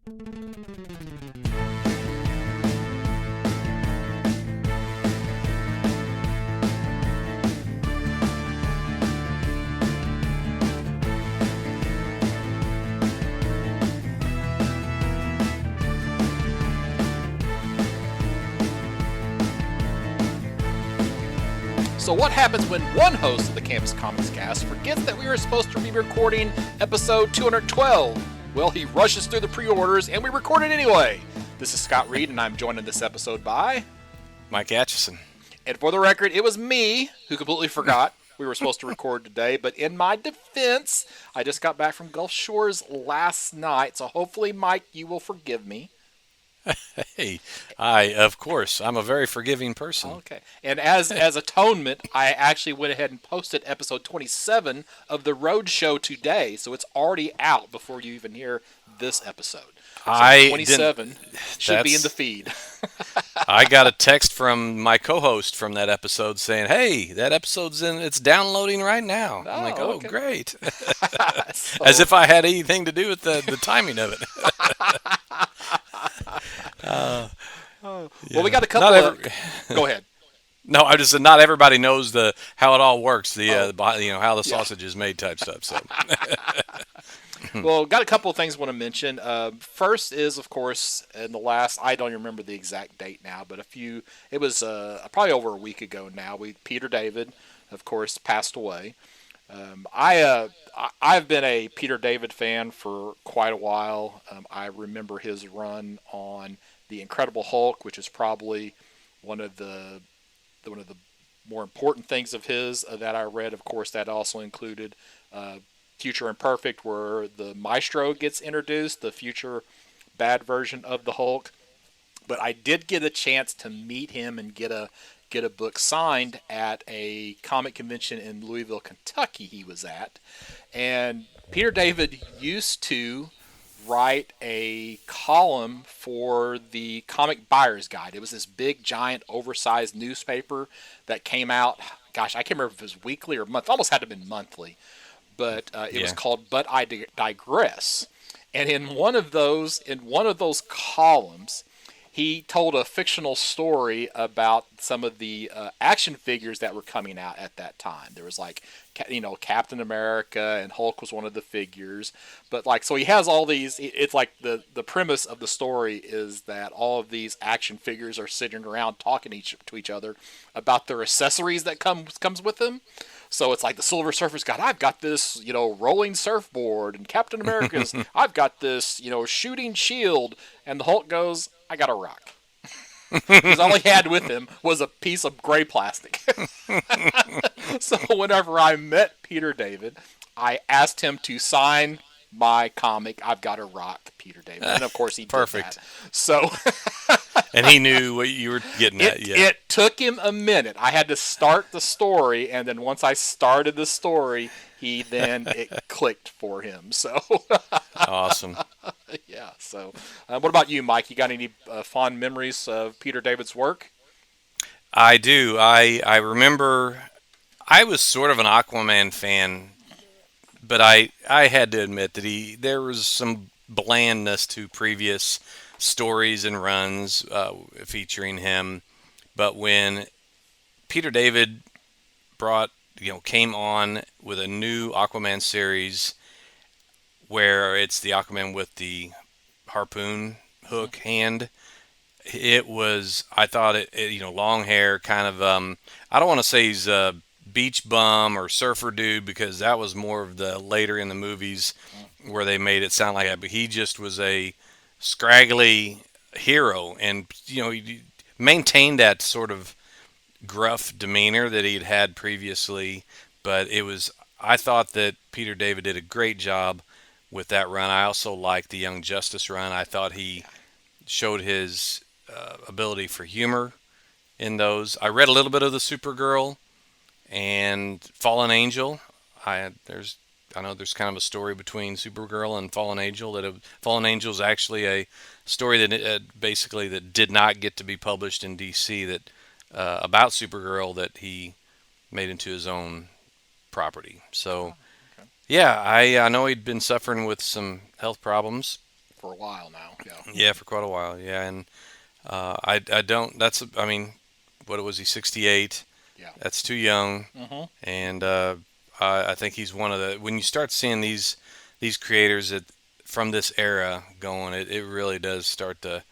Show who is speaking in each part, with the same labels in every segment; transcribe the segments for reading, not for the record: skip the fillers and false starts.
Speaker 1: So what happens when one host of the Campus Comics Cast forgets that we were supposed to be recording episode 212? Well, he rushes through the pre-orders and we record it anyway. This is Scott Reed and I'm joined in this episode by
Speaker 2: Mike Atchison.
Speaker 1: And for the record, it was me who completely forgot we were supposed to record today, but in my defense, I just got back from Gulf Shores last night, so hopefully, Mike, you will forgive me.
Speaker 2: Hey, of course, I'm a very forgiving person.
Speaker 1: Okay. And as atonement, I actually went ahead and posted episode 27 of the Road Show today, so it's already out before you even hear this episode. So 27 should be in the feed.
Speaker 2: I got a text from my co-host from that episode saying, "Hey, that episode's it's downloading right now." I'm like, "Oh, okay. Great." So, as if I had anything to do with the timing of it.
Speaker 1: Well, we got a couple Go ahead.
Speaker 2: No, I just said not everybody knows how it all works. How the sausage is made type stuff. So.
Speaker 1: Well, got a couple of things I want to mention. First is, of course, in the last, I don't remember the exact date now, but it was probably over a week ago now. Peter David, of course, passed away. I've been a Peter David fan for quite a while. I remember his run on The Incredible Hulk, which is probably one of the more important things of his that I read. Of course, that also included Future Imperfect, where the Maestro gets introduced, the future bad version of the Hulk. But I did get a chance to meet him and get a book signed at a comic convention in Louisville, Kentucky he was at. And Peter David used to write a column for the Comic Buyer's Guide. It was this big, giant, oversized newspaper that came out, gosh, I can't remember if it was weekly or monthly. Almost had to have been monthly. But it was called But I Digress. And in one of those columns, he told a fictional story about some of the action figures that were coming out at that time. There was Captain America and Hulk was one of the figures. But so he has all these, it's like the premise of the story is that all of these action figures are sitting around talking to each other about their accessories that comes with them. So it's like the Silver Surfer's I've got this, rolling surfboard, and Captain America's, I've got this, shooting shield, and the Hulk goes, I got a rock. Because all he had with him was a piece of gray plastic. So whenever I met Peter David, I asked him to sign my comic, I've Got a Rock, Peter David. And of course he did
Speaker 2: Perfect.
Speaker 1: That. So
Speaker 2: and he knew what you were getting at. Yeah.
Speaker 1: It took him a minute. I had to start the story, and then once I started the story, it clicked for him. So
Speaker 2: awesome.
Speaker 1: Yeah. So what about you, Mike? You got any fond memories of Peter David's work?
Speaker 2: I do. I remember I was sort of an Aquaman fan, but I had to admit that there was some blandness to previous stories and runs featuring him. But when Peter David came on with a new Aquaman series where it's the Aquaman with the harpoon hook hand, I thought long hair, kind of, I don't want to say he's a beach bum or surfer dude, because that was more of the later in the movies where they made it sound like that, but he just was a scraggly hero, and he maintained that sort of gruff demeanor that he'd had previously. But I thought that Peter David did a great job with that run. I also liked the Young Justice run. I thought he showed his ability for humor in those. I read a little bit of the Supergirl and Fallen Angel. I know there's kind of a story between Supergirl and Fallen Angel. Fallen Angel is actually a story that basically that did not get to be published in DC, about Supergirl, that he made into his own property. So, yeah, I know he'd been suffering with some health problems,
Speaker 1: for a while now. Yeah.
Speaker 2: Yeah, for quite a while. Yeah, and I don't. That's I mean, what was he? 68.
Speaker 1: Yeah.
Speaker 2: That's too young,
Speaker 1: Hmm.
Speaker 2: and I think he's one of the. When you start seeing these creators from this era going, it really does start to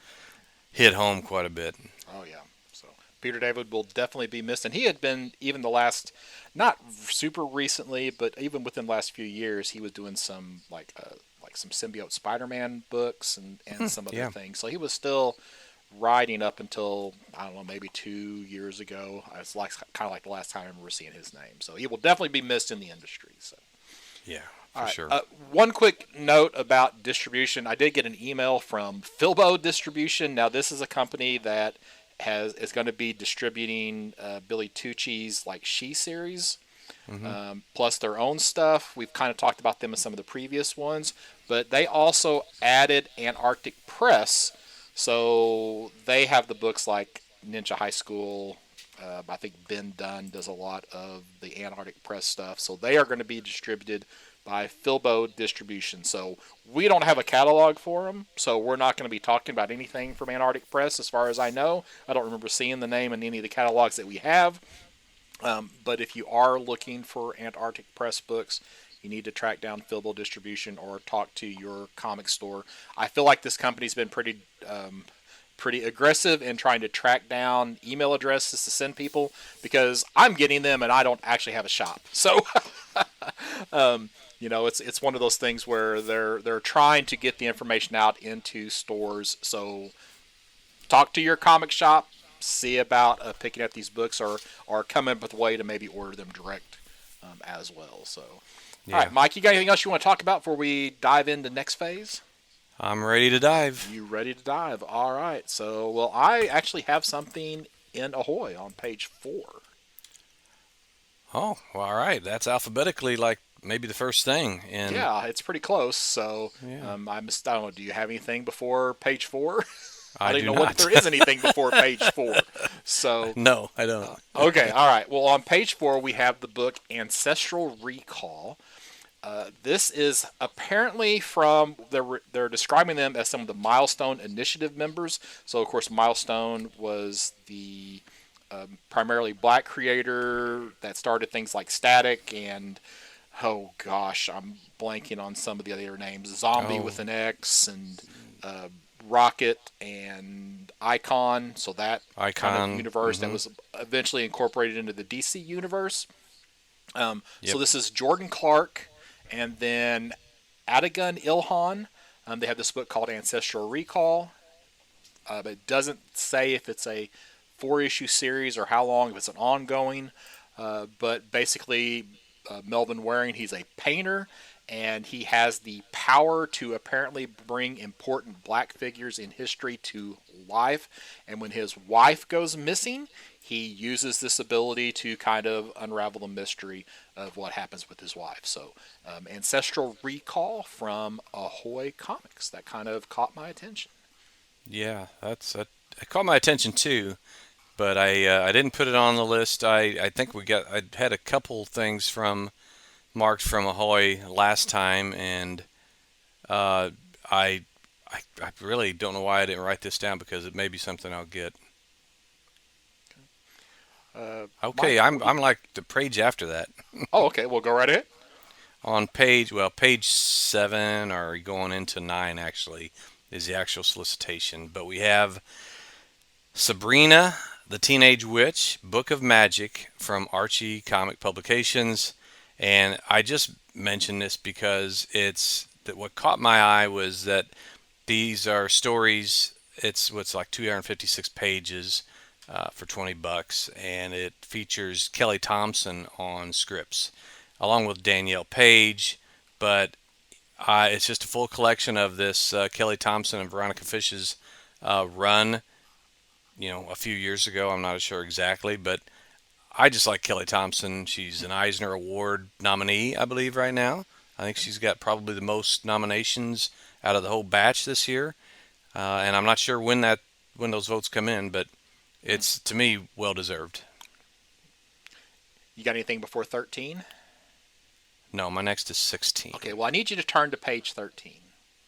Speaker 2: hit home quite a bit.
Speaker 1: Oh yeah. So Peter David will definitely be missed, and he had been even the last, not super recently, but even within the last few years, he was doing some like some symbiote Spider-Man books and some other
Speaker 2: Yeah,
Speaker 1: things. So he was still writing up until I don't know maybe 2 years ago. It's like kind of like the last time I remember seeing his name. So he will definitely be missed in the industry. So.
Speaker 2: yeah,
Speaker 1: All
Speaker 2: for
Speaker 1: right.
Speaker 2: sure.
Speaker 1: One quick note about distribution. I did get an email from Filbo Distribution. Now, this is a company that is going to be distributing Billy Tucci's like She series,
Speaker 2: Hmm.
Speaker 1: plus their own stuff. We've kind of talked about them in some of the previous ones, but they also added Antarctic Press, so they have the books like Ninja High School. I think Ben Dunn does a lot of the Antarctic Press stuff, so they are going to be distributed by Filbo Distribution. So we don't have a catalog for them, so we're not going to be talking about anything from Antarctic Press as far as I know. I don't remember seeing the name in any of the catalogs that we have. But if you are looking for Antarctic Press books, you need to track down Filbo Distribution or talk to your comic store. I feel like this company's been pretty aggressive in trying to track down email addresses to send people because I'm getting them and I don't actually have a shop. So, it's one of those things where they're trying to get the information out into stores. So talk to your comic shop, see about picking up these books, or come up with a way to maybe order them direct as well. So, all
Speaker 2: Yeah,
Speaker 1: right, Mike, you got anything else you want to talk about before we dive into next phase?
Speaker 2: I'm ready to dive.
Speaker 1: You ready to dive? All right. So, well, I actually have something in Ahoy on page 4.
Speaker 2: Oh, well, all right. That's alphabetically like maybe the first thing. And
Speaker 1: Yeah, it's pretty close. So,
Speaker 2: yeah,
Speaker 1: I don't know. Do you have anything before page 4? I
Speaker 2: I
Speaker 1: don't even
Speaker 2: do
Speaker 1: know what if
Speaker 2: not.
Speaker 1: there is anything before page 4. So,
Speaker 2: No, I don't.
Speaker 1: okay, all right. Well, on page 4, we have the book Ancestral Recall. This is apparently from they're describing them as some of the Milestone Initiative members. So of course, Milestone was the primarily black creator that started things like Static and oh gosh, I'm blanking on some of the other names. Zombie
Speaker 2: Oh,
Speaker 1: with an X and uh, Rocket and Icon. So that kind of
Speaker 2: icon.
Speaker 1: universe that
Speaker 2: Mm-hmm.
Speaker 1: was eventually incorporated into the DC universe. So
Speaker 2: Yep.
Speaker 1: this is Jordan Clark, and then Adagun Ilhan. They have this book called Ancestral Recall. But it doesn't say if it's a 4 issue series or how long, if it's an ongoing. But basically, Melvin Waring, he's a painter, and he has the power to apparently bring important black figures in history to life. And when his wife goes missing, he uses this ability to kind of unravel the mystery of what happens with his wife. So, Ancestral Recall from Ahoy Comics. That kind of caught my attention.
Speaker 2: Yeah, that it caught my attention too, but I didn't put it on the list. I think I had a couple things from marked from Ahoy last time, and uh, I, I really don't know why I didn't write this down because it may be something I'll get. Okay,
Speaker 1: Mike,
Speaker 2: I'm like the page after that.
Speaker 1: oh, okay. We'll go right ahead.
Speaker 2: On page 7, or going into 9 actually, is the actual solicitation. But we have Sabrina, the Teenage Witch, Book of Magic from Archie Comic Publications. And I just mentioned this because it's that what caught my eye was that these are stories. It's what's like 256 pages for $20, and it features Kelly Thompson on scripts, along with Danielle Page. But it's just a full collection of this Kelly Thompson and Veronica Fish's run. A few years ago. I'm not sure exactly, but I just like Kelly Thompson. She's an Eisner Award nominee, I believe, right now. I think she's got probably the most nominations out of the whole batch this year, and I'm not sure when those votes come in, but it's to me well deserved.
Speaker 1: You got anything before 13?
Speaker 2: No, my next is 16.
Speaker 1: Okay, well, I need you to turn to page 13.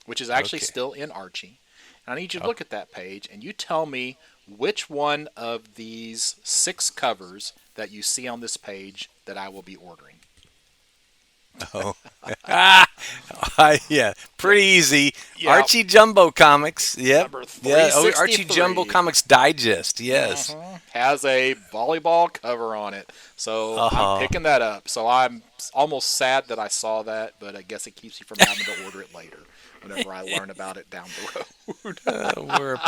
Speaker 1: which is actually
Speaker 2: Okay.
Speaker 1: still in Archie. And I need you to
Speaker 2: Oh,
Speaker 1: look at that page and you tell me which one of these 6 covers that you see on this page that I will be ordering.
Speaker 2: oh. Yeah,
Speaker 1: Okay.
Speaker 2: pretty easy.
Speaker 1: Yeah,
Speaker 2: Archie Jumbo Comics. Yep.
Speaker 1: number
Speaker 2: Yeah. Oh, Archie Jumbo
Speaker 1: 363.
Speaker 2: Comics Digest. Yes.
Speaker 1: Has a volleyball cover on it. So I'm
Speaker 2: Oh,
Speaker 1: picking that up. So I'm almost sad that I saw that, but I guess it keeps you from having to order it later whenever I learn about it down the road.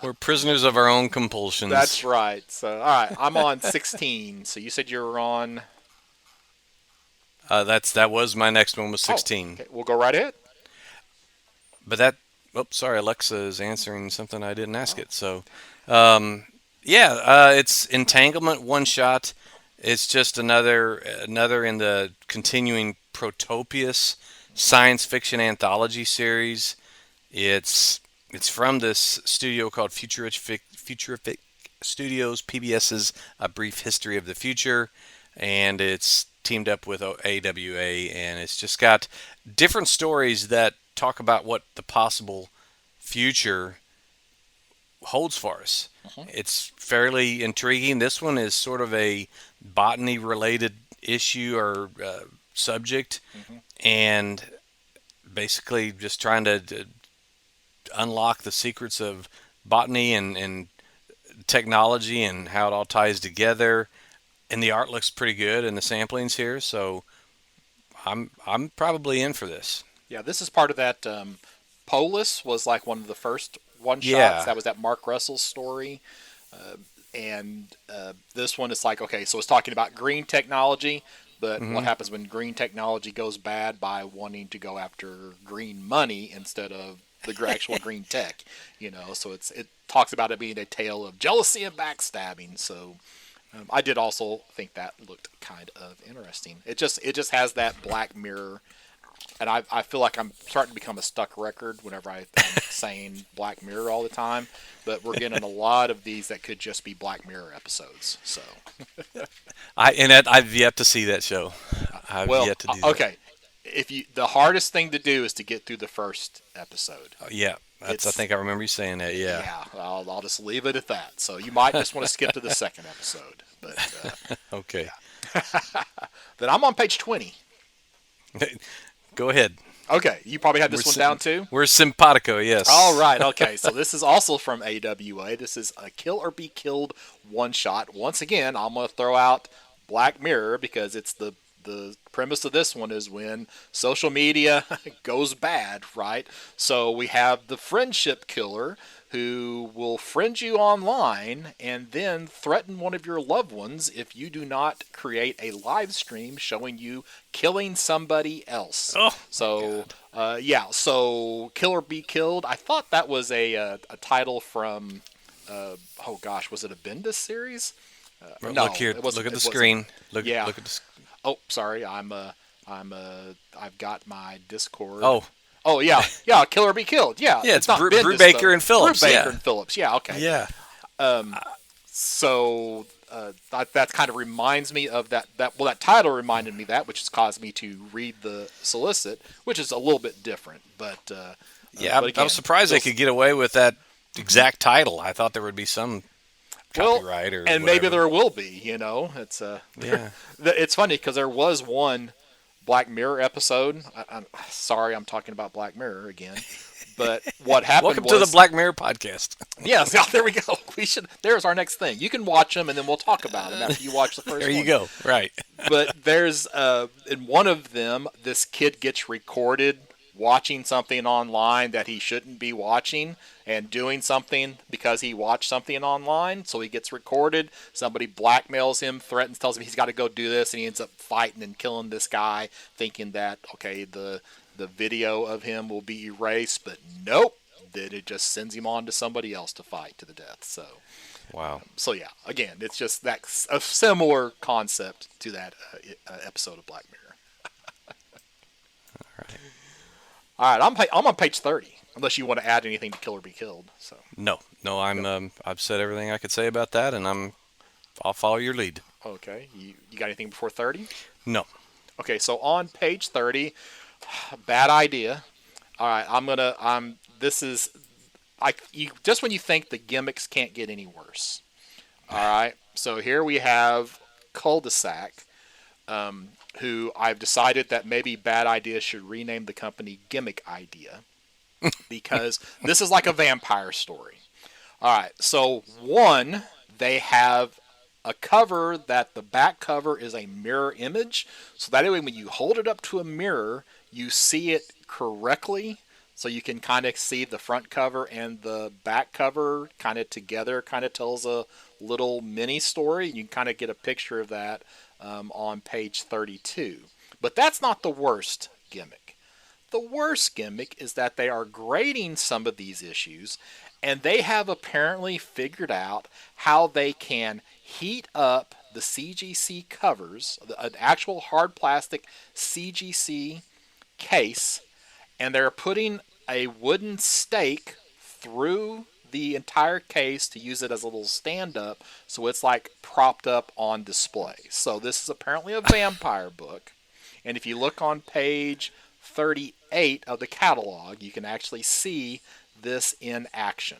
Speaker 2: we're prisoners of our own compulsions.
Speaker 1: That's right. So, all right, I'm on 16. So you said you were on.
Speaker 2: That was my next one was
Speaker 1: Oh,
Speaker 2: 16.
Speaker 1: okay. We'll go right ahead.
Speaker 2: But that. Oh, sorry. Alexa is answering something I didn't ask
Speaker 1: Oh,
Speaker 2: it. So, yeah, it's Entanglement one shot. It's just another in the continuing Protopius science fiction anthology series. It's from this studio called Futurific Studios, PBS's A Brief History of the Future, and it's teamed up with AWA, and it's just got different stories that talk about what the possible future holds for us.
Speaker 1: uh-huh.
Speaker 2: It's fairly intriguing. This one is sort of a botany related issue or subject,
Speaker 1: Hmm.
Speaker 2: and basically just trying to unlock the secrets of botany and technology and how it all ties together. And the art looks pretty good in the samplings here, so I'm probably in for this.
Speaker 1: Yeah, this is part of that. Polis was like one of the first one shots.
Speaker 2: Yeah.
Speaker 1: That was that Mark Russell story. Uh, and this one is like, okay, so it's talking about green technology, but what
Speaker 2: Hmm.
Speaker 1: happens when green technology goes bad by wanting to go after green money instead of the actual green tech, So it talks about it being a tale of jealousy and backstabbing. So I did also think that looked kind of interesting. It just has that Black Mirror, and I feel like I'm starting to become a stuck record whenever I'm saying Black Mirror all the time. But we're getting a lot of these that could just be Black Mirror episodes. So,
Speaker 2: I've yet to see that show. I've
Speaker 1: well,
Speaker 2: yet to do that.
Speaker 1: okay. If you the hardest thing to do is to get through the first episode.
Speaker 2: Yeah, I
Speaker 1: It's
Speaker 2: think I remember you saying that. Yeah.
Speaker 1: Yeah. I'll just leave it at that. So you might just want to skip to the second episode. But
Speaker 2: Okay.
Speaker 1: then I'm on page 20.
Speaker 2: Go ahead.
Speaker 1: Okay, you probably had
Speaker 2: We're
Speaker 1: this one down too.
Speaker 2: we're simpatico.
Speaker 1: All
Speaker 2: Yes.
Speaker 1: right, okay. So this is also from AWA. This is a Kill or Be Killed one shot. Once again, I'm going to throw out Black Mirror because it's the premise of this one is when social media goes bad, right? So we have the friendship killer who will friend you online and then threaten one of your loved ones if you do not create a live stream showing you killing somebody else.
Speaker 2: Oh my
Speaker 1: So
Speaker 2: God.
Speaker 1: yeah, so Kill or Be Killed. I thought that was a title from oh gosh, was it a Bendis series?
Speaker 2: Well,
Speaker 1: No,
Speaker 2: look here.
Speaker 1: it wasn't.
Speaker 2: Look at the
Speaker 1: It wasn't.
Speaker 2: screen.
Speaker 1: Yeah.
Speaker 2: Look at the.
Speaker 1: Oh, sorry. I've got my Discord.
Speaker 2: Oh,
Speaker 1: Oh yeah, yeah. Kill or Be Killed. Yeah,
Speaker 2: yeah.
Speaker 1: it's
Speaker 2: It's
Speaker 1: not Bendis though.
Speaker 2: Brubaker and Phillips.
Speaker 1: Brubaker
Speaker 2: Yeah.
Speaker 1: and Phillips. Yeah. Okay.
Speaker 2: Yeah.
Speaker 1: So that kind of reminds me of that title reminded me that, which has caused me to read the solicit, which is a little bit different,
Speaker 2: Yeah.
Speaker 1: but
Speaker 2: I
Speaker 1: again,
Speaker 2: was surprised they could get away with that exact title. I thought there would be some
Speaker 1: well,
Speaker 2: copyright or
Speaker 1: and maybe
Speaker 2: whatever.
Speaker 1: there will be. It's
Speaker 2: Yeah.
Speaker 1: it's funny because there was one Black Mirror episode. I'm sorry, I'm talking about Black Mirror again. But what happened
Speaker 2: Welcome to the
Speaker 1: was,
Speaker 2: Black Mirror podcast.
Speaker 1: yes, yeah, there we go. We should. There's our next thing. You can watch them, and then we'll talk about them after you watch the first
Speaker 2: There you
Speaker 1: one.
Speaker 2: go. Right.
Speaker 1: But there's in one of them, this kid gets recorded watching something online that he shouldn't be watching and doing something because he watched something online. So he gets recorded. Somebody blackmails him, threatens, tells him he's got to go do this, and he ends up fighting and killing this guy, thinking that okay, the video of him will be erased, but nope. That it just sends him on to somebody else to fight to the death.
Speaker 2: Wow.
Speaker 1: So yeah, again, it's just that a similar concept to that episode of Black Mirror. All right, I'm on page 30. Unless you want to add anything to Kill or Be Killed. So
Speaker 2: No. No. I've said everything I could say about that, and I'll follow your lead.
Speaker 1: okay, you got anything before 30?
Speaker 2: No.
Speaker 1: Okay, so on page 30, bad idea. All right, I'm gonna. This is like you. Just when you think the gimmicks can't get any worse. All right. So here we have Cul-de-sac, who I've decided that maybe Bad Idea should rename the company Gimmick Idea because this is like a vampire story. All right. So one, they have a cover that the back cover is a mirror image, so that way when you hold it up to a mirror, you see it correctly. So you can kind of see the front cover and the back cover kind of together, kind of tells a little mini story. You can kind of get a picture of that on page 32. But that's not the worst gimmick. The worst gimmick is that they are grading some of these issues, and they have apparently figured out how they can heat up the CGC covers, an actual hard plastic CGC case, and they're putting a wooden stake through the entire case to use it as a little stand up so it's like propped up on display. So this is apparently a vampire book. And if you look on page 38 of the catalog, you can actually see this in action.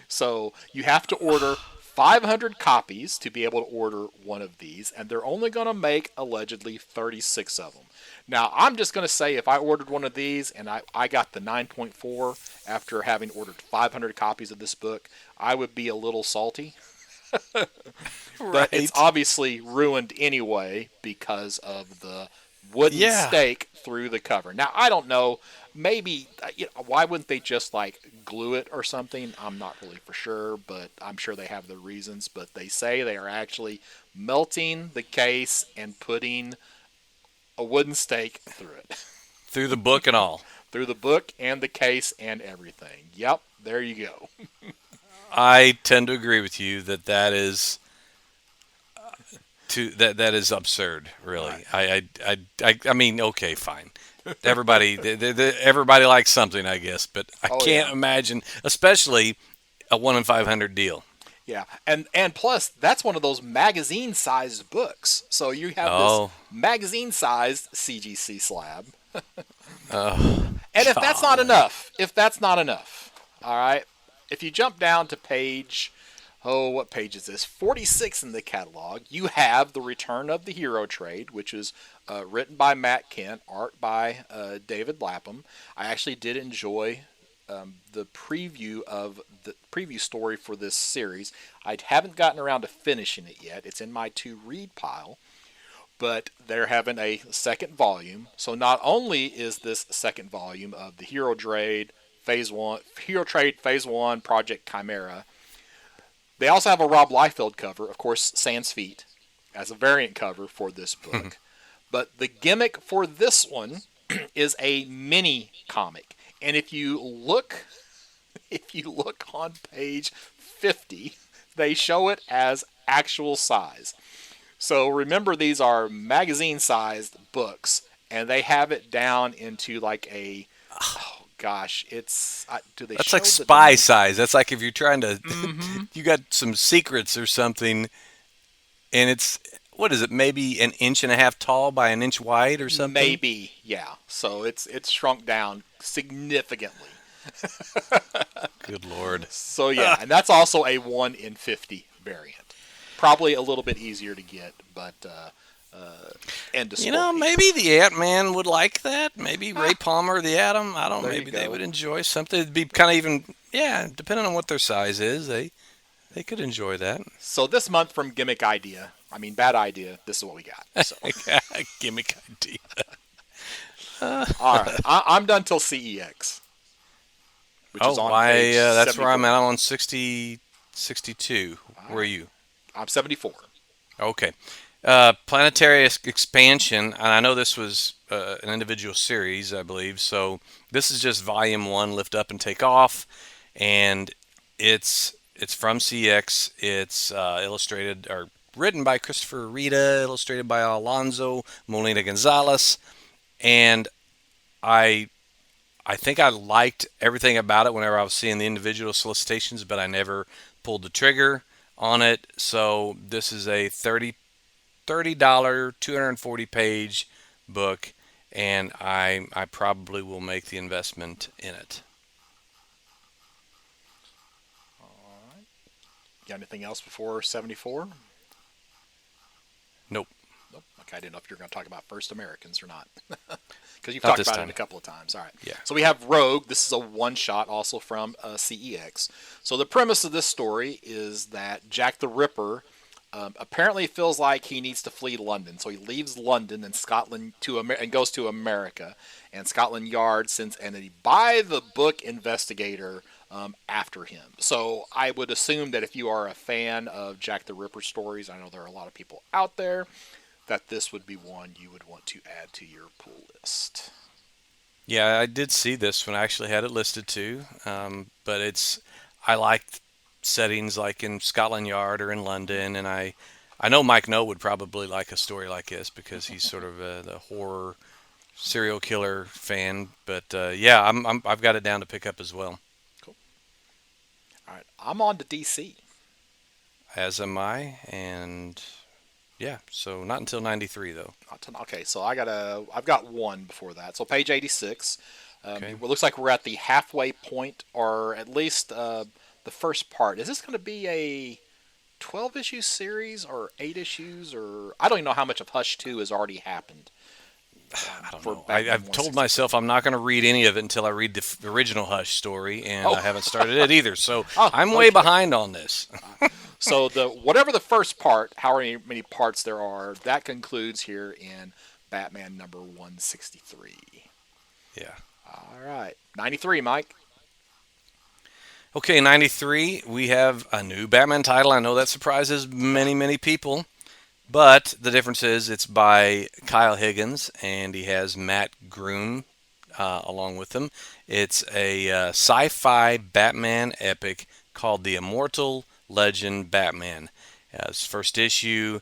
Speaker 1: So you have to order 500 copies to be able to order one of these, and they're only going to make allegedly 36 of them. Now, I'm just going to say if I ordered one of these and I got the 9.4 after having ordered 500 copies of this book, I would be a little salty. But it's
Speaker 2: Right.
Speaker 1: obviously ruined anyway because of the wooden
Speaker 2: Yeah.
Speaker 1: stake through the cover. Now, I don't know. Maybe, why wouldn't they just like glue it or something? I'm not really for sure, but I'm sure they have their reasons. But they say they are actually melting the case and putting a wooden stake through it,
Speaker 2: Through the book and all.
Speaker 1: through the book and the case and everything. Yep, there you go.
Speaker 2: I tend to agree with you that that is absurd.
Speaker 1: All right.
Speaker 2: Really. I mean, okay, fine. Everybody, everybody likes something, I guess, but I
Speaker 1: Oh yeah.
Speaker 2: can't imagine, especially a 1 in 500 deal.
Speaker 1: Yeah, and plus that's one of those magazine-sized books. So you have this
Speaker 2: Oh,
Speaker 1: magazine-sized CGC slab.
Speaker 2: oh,
Speaker 1: And if that's not
Speaker 2: golly.
Speaker 1: enough, all right, if you jump down to page, oh, what page is this? 46 in the catalog, you have The Return of the Hero Trade, which is written by Matt Kent, art by David Lapham. I actually did enjoy the preview story for this series. I haven't gotten around to finishing it yet. It's in my to read pile, but they're having a second volume. So not only is this second volume of the Hero Trade Phase One Project Chimera, they also have a Rob Liefeld cover, of course, Sans Feet, as a variant cover for this book. But the gimmick for this one is a mini comic, and if you look on page 50, they show it as actual size. So remember, these are magazine-sized books, and they have it down into like a, oh gosh, do they
Speaker 2: That's
Speaker 1: show
Speaker 2: like
Speaker 1: the
Speaker 2: spy
Speaker 1: dimension?
Speaker 2: size. That's like if you're trying to,
Speaker 1: Mm-hmm.
Speaker 2: you got some secrets or something, and it's, what is it, maybe an inch and a half tall by an inch wide or something?
Speaker 1: Maybe, yeah. So it's shrunk down significantly.
Speaker 2: Good Lord.
Speaker 1: So yeah, and that's also a 1 in 50 variant. Probably a little bit easier to get, but and
Speaker 2: You know,
Speaker 1: display.
Speaker 2: maybe the Ant Man would like that. Maybe Ray
Speaker 1: Ah,
Speaker 2: Palmer, the Atom. I don't know.
Speaker 1: there you
Speaker 2: Maybe they
Speaker 1: go.
Speaker 2: would enjoy something. It'd be kind of even, yeah, depending on what their size is, they could enjoy that.
Speaker 1: So this month from Gimmick Idea, I mean Bad Idea, this is what we got. So
Speaker 2: Gimmick idea.
Speaker 1: all right, I'm done till CEX, which is
Speaker 2: Oh,
Speaker 1: on
Speaker 2: why?
Speaker 1: page
Speaker 2: That's where I'm
Speaker 1: 74.
Speaker 2: at. I'm on 60, 62.
Speaker 1: All
Speaker 2: Where are
Speaker 1: right,
Speaker 2: you?
Speaker 1: I'm 74.
Speaker 2: Okay. Planetary expansion, and I know this was an individual series, I believe. So this is just volume one, lift up and take off, and it's from CX. It's illustrated or written by Christopher Rita, illustrated by Alonso Molina Gonzalez, and I I think I liked everything about it whenever I was seeing the individual solicitations, but I never pulled the trigger on it. So this is a $30 240 page book, and I probably will make the investment in it.
Speaker 1: All right. Got anything else before 74?
Speaker 2: Nope,
Speaker 1: Nope. Okay, I didn't know if you were going to talk about First Americans or not. Because you've
Speaker 2: not
Speaker 1: talked
Speaker 2: this
Speaker 1: about it
Speaker 2: time.
Speaker 1: a couple of times. All right.
Speaker 2: Yeah.
Speaker 1: So we have Rogue. This is a one shot also from CEX. So the premise of this story is that Jack the Ripper apparently feels like he needs to flee London. So he leaves London and Scotland and goes to America. And Scotland Yard sends an by the book investigator after him. So I would assume that if you are a fan of Jack the Ripper stories, I know there are a lot of people out there, that this would be one you would want to add to your pool list.
Speaker 2: Yeah, I did see this one. I actually had it listed too. But I like settings like in Scotland Yard or in London, and I know Mike No would probably like a story like this because he's sort of the horror serial killer fan. But yeah, I've got it down to pick up as well.
Speaker 1: Cool. All right, I'm on to DC.
Speaker 2: As am I, and yeah, so not until '93 though.
Speaker 1: Okay, so I've got one before that. So page 86.
Speaker 2: Okay.
Speaker 1: It looks like we're at the halfway point, or at least the first part. Is this going to be a 12 issue series or 8 issues, or I don't even know how much of Hush 2 has already happened
Speaker 2: I don't
Speaker 1: for
Speaker 2: know.
Speaker 1: Batman
Speaker 2: I've told myself
Speaker 1: 163.
Speaker 2: I'm not going to read any of it until I read the original Hush story, and
Speaker 1: Oh,
Speaker 2: I haven't started it either. So
Speaker 1: oh,
Speaker 2: I'm way
Speaker 1: okay.
Speaker 2: behind on this.
Speaker 1: So the whatever the first part, however many parts there are, that concludes here in Batman number 163.
Speaker 2: Yeah.
Speaker 1: All right, 93, Mike.
Speaker 2: Okay, 93, we have a new Batman title. I know that surprises many, many people, but the difference is it's by Kyle Higgins, and he has Matt Groom along with him. It's a sci fi Batman epic called The Immortal Legend Batman. It's first issue.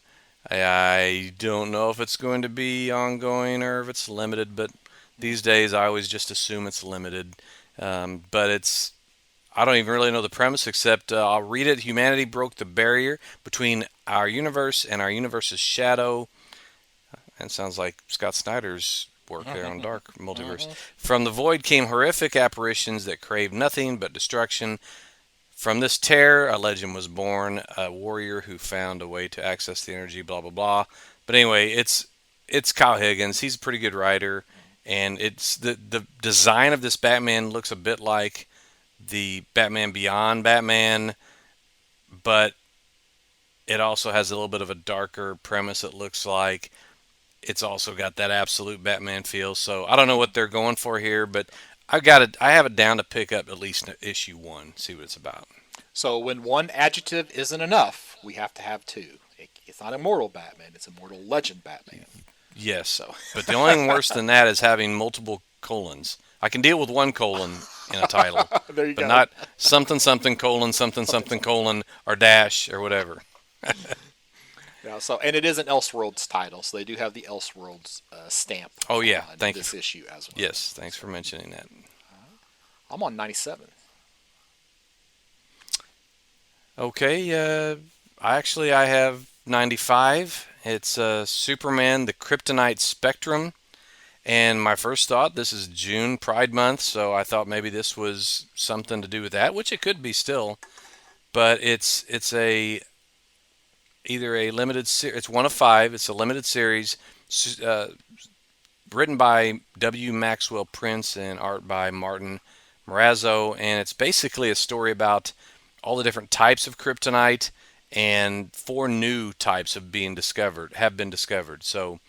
Speaker 2: I don't know if it's going to be ongoing or if it's limited, but these days I always just assume it's limited. But I don't even really know the premise except I'll read it. Humanity broke the barrier between our universe and our universe's shadow. And sounds like Scott Snyder's work there on Dark Multiverse. From the void came horrific apparitions that craved nothing but destruction. From this terror, a legend was born, a warrior who found a way to access the energy, blah blah blah. But anyway, it's Kyle Higgins. He's a pretty good writer, and it's the design of this Batman looks a bit like the Batman Beyond Batman, but it also has a little bit of a darker premise. It looks like it's also got that absolute Batman feel. So I don't know what they're going for here, but I got it. I have it down to pick up at least issue one, see what it's about.
Speaker 1: So when one adjective isn't enough, we have to have two. It's not immortal Batman; it's immortal legend Batman.
Speaker 2: Yes,
Speaker 1: So
Speaker 2: but the only thing worse than that is having multiple colons. I can deal with one colon in a title,
Speaker 1: there you
Speaker 2: but
Speaker 1: go.
Speaker 2: not something something colon something
Speaker 1: Something
Speaker 2: something
Speaker 1: something.
Speaker 2: colon or dash or whatever.
Speaker 1: Yeah. So and it is an Elseworlds title, so they do have the Elseworlds stamp
Speaker 2: Oh yeah,
Speaker 1: on
Speaker 2: thank you.
Speaker 1: this issue as well.
Speaker 2: Yes, thanks for mentioning that.
Speaker 1: I'm on 97.
Speaker 2: Okay, I have 95. It's Superman, the Kryptonite Spectrum. And my first thought, this is June Pride Month, so I thought maybe this was something to do with that, which it could be still. But it's a either a limited it's one of five. It's a limited series, uh, written by W. Maxwell Prince and art by Martin Morazzo, and it's basically a story about all the different types of kryptonite and four new types have been discovered. So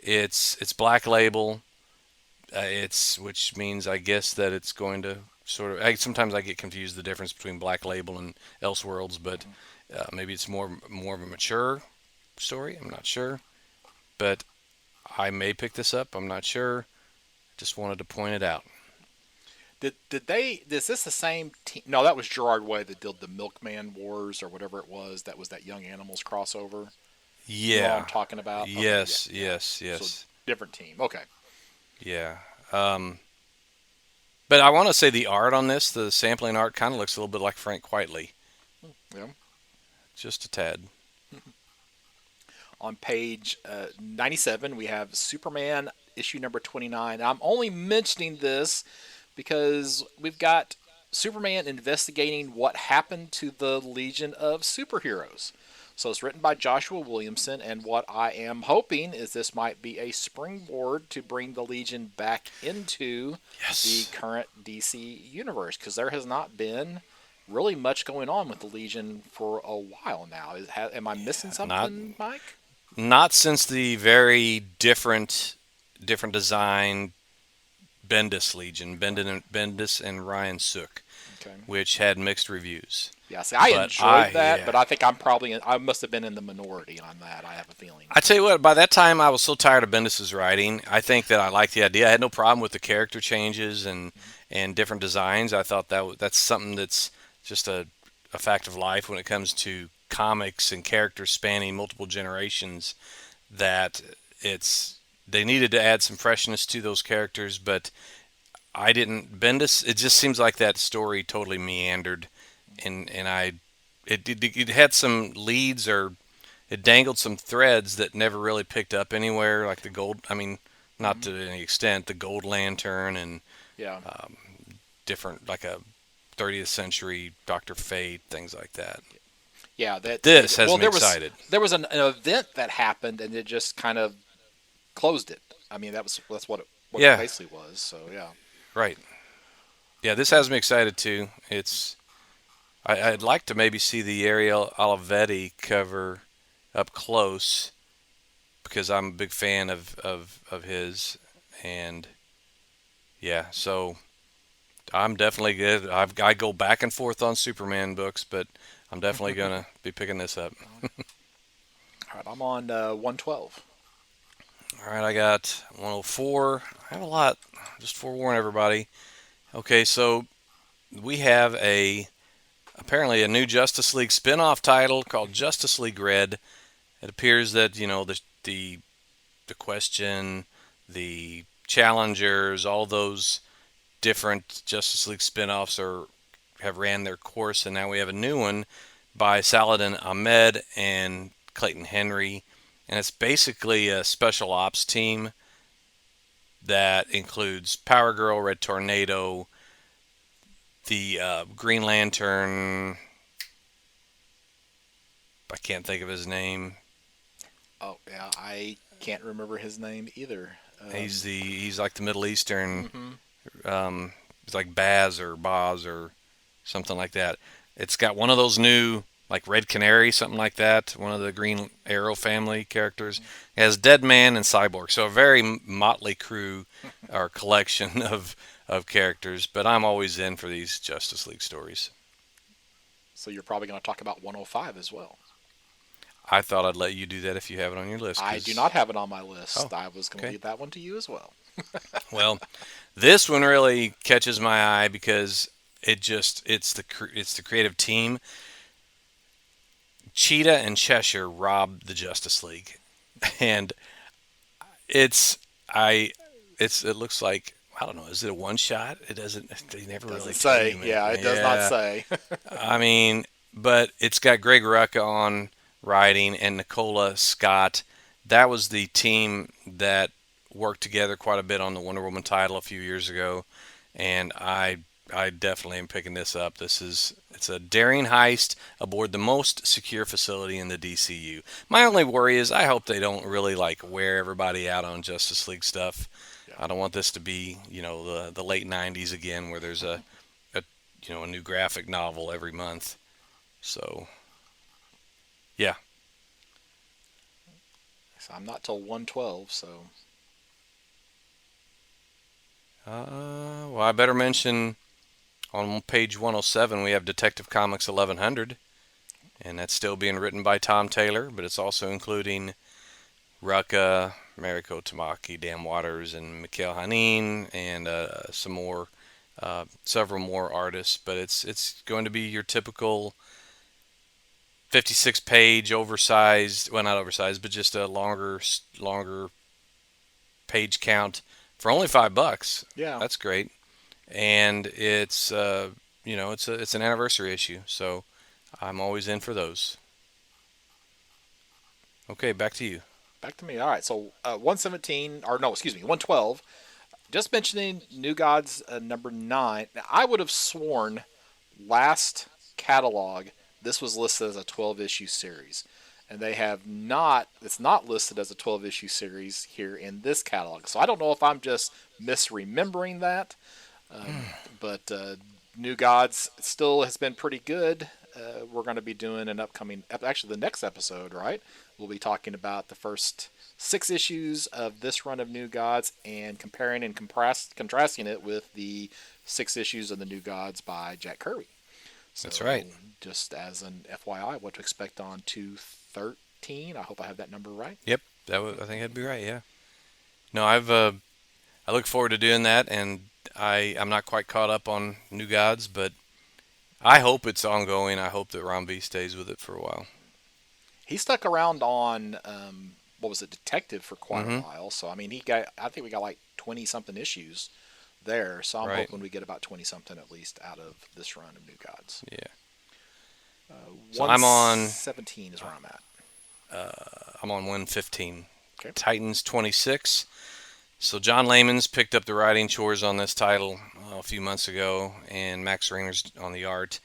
Speaker 2: it's Black Label. It's which means I guess that it's going to sort of. Sometimes I get confused the difference between Black Label and Elseworlds, but maybe it's more of a mature story. I'm not sure, but I may pick this up. I'm not sure. Just wanted to point it out.
Speaker 1: Did they? Is this the same team? No, that was Gerard Way that did the Milkman Wars or whatever it was. That was that Young Animals crossover. You know what I'm
Speaker 2: Yeah.
Speaker 1: talking about? Okay, yeah,
Speaker 2: Yes.
Speaker 1: yeah.
Speaker 2: Yes.
Speaker 1: So
Speaker 2: Yes.
Speaker 1: different team. Okay.
Speaker 2: Yeah. Um, but I want to say the art on this, the sampling art, kind of looks a little bit like Frank Quitely,
Speaker 1: Yeah.
Speaker 2: just a tad.
Speaker 1: On page 97, we have Superman issue number 29. I'm only mentioning this because we've got Superman investigating what happened to the Legion of Superheroes. So it's written by Joshua Williamson, and what I am hoping is this might be a springboard to bring the Legion back into the
Speaker 2: Yes.
Speaker 1: current DC universe, because there has not been really much going on with the Legion for a while now. Am I missing
Speaker 2: Not
Speaker 1: something, Mike?
Speaker 2: not since the very different design Bendis Legion, Bendis and Ryan Sook,
Speaker 1: Okay.
Speaker 2: which had mixed reviews.
Speaker 1: Yeah, see, I
Speaker 2: But
Speaker 1: enjoyed that, but
Speaker 2: yeah.
Speaker 1: I think I must have been in the minority on that. I have a feeling.
Speaker 2: I tell you what, by that time I was so tired of Bendis's writing. I think that I liked the idea. I had no problem with the character changes and different designs. I thought that's something that's just a fact of life when it comes to comics and characters spanning multiple generations. That it's they needed to add some freshness to those characters, but I didn't. Bendis. It just seems like that story totally meandered, and it had some leads or it dangled some threads that never really picked up anywhere, like the gold. I mean, not
Speaker 1: Hmm.
Speaker 2: to any extent, the Gold Lantern and
Speaker 1: Yeah,
Speaker 2: different, like a 30th century Doctor Fate, things like that.
Speaker 1: yeah.
Speaker 2: But
Speaker 1: That
Speaker 2: this has
Speaker 1: well,
Speaker 2: me excited.
Speaker 1: there was an event that happened, and it just kind of closed it. I mean, that's what it
Speaker 2: Yeah,
Speaker 1: basically was. So yeah.
Speaker 2: right. Yeah, this has me excited too. I'd like to maybe see the Ariel Olivetti cover up close because I'm a big fan of his. And yeah, so I'm definitely good. I go back and forth on Superman books, but I'm definitely gonna be picking this up.
Speaker 1: All right, I'm on 112.
Speaker 2: All right, I got 104. I have a lot. Just forewarn everybody. Okay, so we have a apparently a new Justice League spin-off title called Justice League Red. It appears that the question, the challengers, all those different Justice League spin-offs are have ran their course, and now we have a new one by Saladin Ahmed and Clayton Henry, and it's basically a special ops team that includes Power Girl, Red Tornado, the Green Lantern. I can't think of his name.
Speaker 1: Oh yeah, I can't remember his name either.
Speaker 2: He's like the Middle Eastern.
Speaker 1: Mhm.
Speaker 2: It's like Baz or Boz or something like that. It's got one of those new like Red Canary, something like that. One of the Green Arrow family characters. It has Dead Man and Cyborg, so a very motley crew or collection of characters. But I'm always in for these Justice League stories.
Speaker 1: So you're probably going to talk about 105 as well.
Speaker 2: I thought I'd let you do that if you have it on your list,
Speaker 1: I do
Speaker 2: because
Speaker 1: not have it on my
Speaker 2: oh,
Speaker 1: list. I was going to
Speaker 2: okay.
Speaker 1: leave that one to you as well.
Speaker 2: Well, this one really catches my eye because it's the creative team. Cheetah and Cheshire robbed the Justice League, and it's I it looks like I don't know. Is it a one shot? It doesn't. They never really
Speaker 1: Doesn't
Speaker 2: tell you
Speaker 1: say. Yeah,
Speaker 2: anything.
Speaker 1: it does not
Speaker 2: Yeah,
Speaker 1: say.
Speaker 2: I mean, but it's got Greg Rucka on writing and Nicola Scott. That was the team that worked together quite a bit on the Wonder Woman title a few years ago, and I definitely am picking this up. It's a daring heist aboard the most secure facility in the DCU. My only worry is I hope they don't really like wear everybody out on Justice League stuff.
Speaker 1: Yeah.
Speaker 2: I don't want this to be, the late '90s again, where there's a a new graphic novel every month. So yeah,
Speaker 1: So I'm not till 112. So
Speaker 2: well, I better mention on page 107 we have Detective Comics 1100, and that's still being written by Tom Taylor, but it's also including Rucka, Mariko Tamaki, Dan Waters, and Mikhail Hanin, and several more artists. But it's going to be your typical 56-page oversized, well, not oversized, but just a longer page count for only $5.
Speaker 1: yeah.
Speaker 2: That's great, and it's an anniversary issue, so I'm always in for those. Okay, back to you.
Speaker 1: back to me. All right, so 117, or no, excuse me, 112. Just mentioning New Gods number 9. Now, I would have sworn last catalog this was listed as a 12 issue series. And they have not, it's not listed as a 12 issue series here in this catalog. So I don't know if I'm just misremembering that. Um, but New Gods still has been pretty good. We're going to be doing an upcoming, actually, the next episode, right? We'll be talking about the first 6 issues of this run of New Gods and comparing and contrasting it with the 6 issues of the New Gods by Jack Kirby.
Speaker 2: That's
Speaker 1: So,
Speaker 2: right.
Speaker 1: just as an FYI, what to expect on 213. I hope I have that number right.
Speaker 2: Yep, I think that'd be right. Yeah. No, I look forward to doing that, and I'm not quite caught up on New Gods, but I hope it's ongoing. I hope that Ron B stays with it for a while.
Speaker 1: He stuck around on what was it, Detective for quite a
Speaker 2: Mm-hmm.
Speaker 1: while. So I mean, he got I think we got like 20 something issues there. So I'm
Speaker 2: Right.
Speaker 1: hoping we get about 20 something at least out of this run of New Gods.
Speaker 2: Yeah. So I'm on
Speaker 1: 117 is where I'm at.
Speaker 2: I'm on 115.
Speaker 1: Okay.
Speaker 2: Titans 26. So John Layman's picked up the writing chores on this title a few months ago, and Max Rainer's on the art.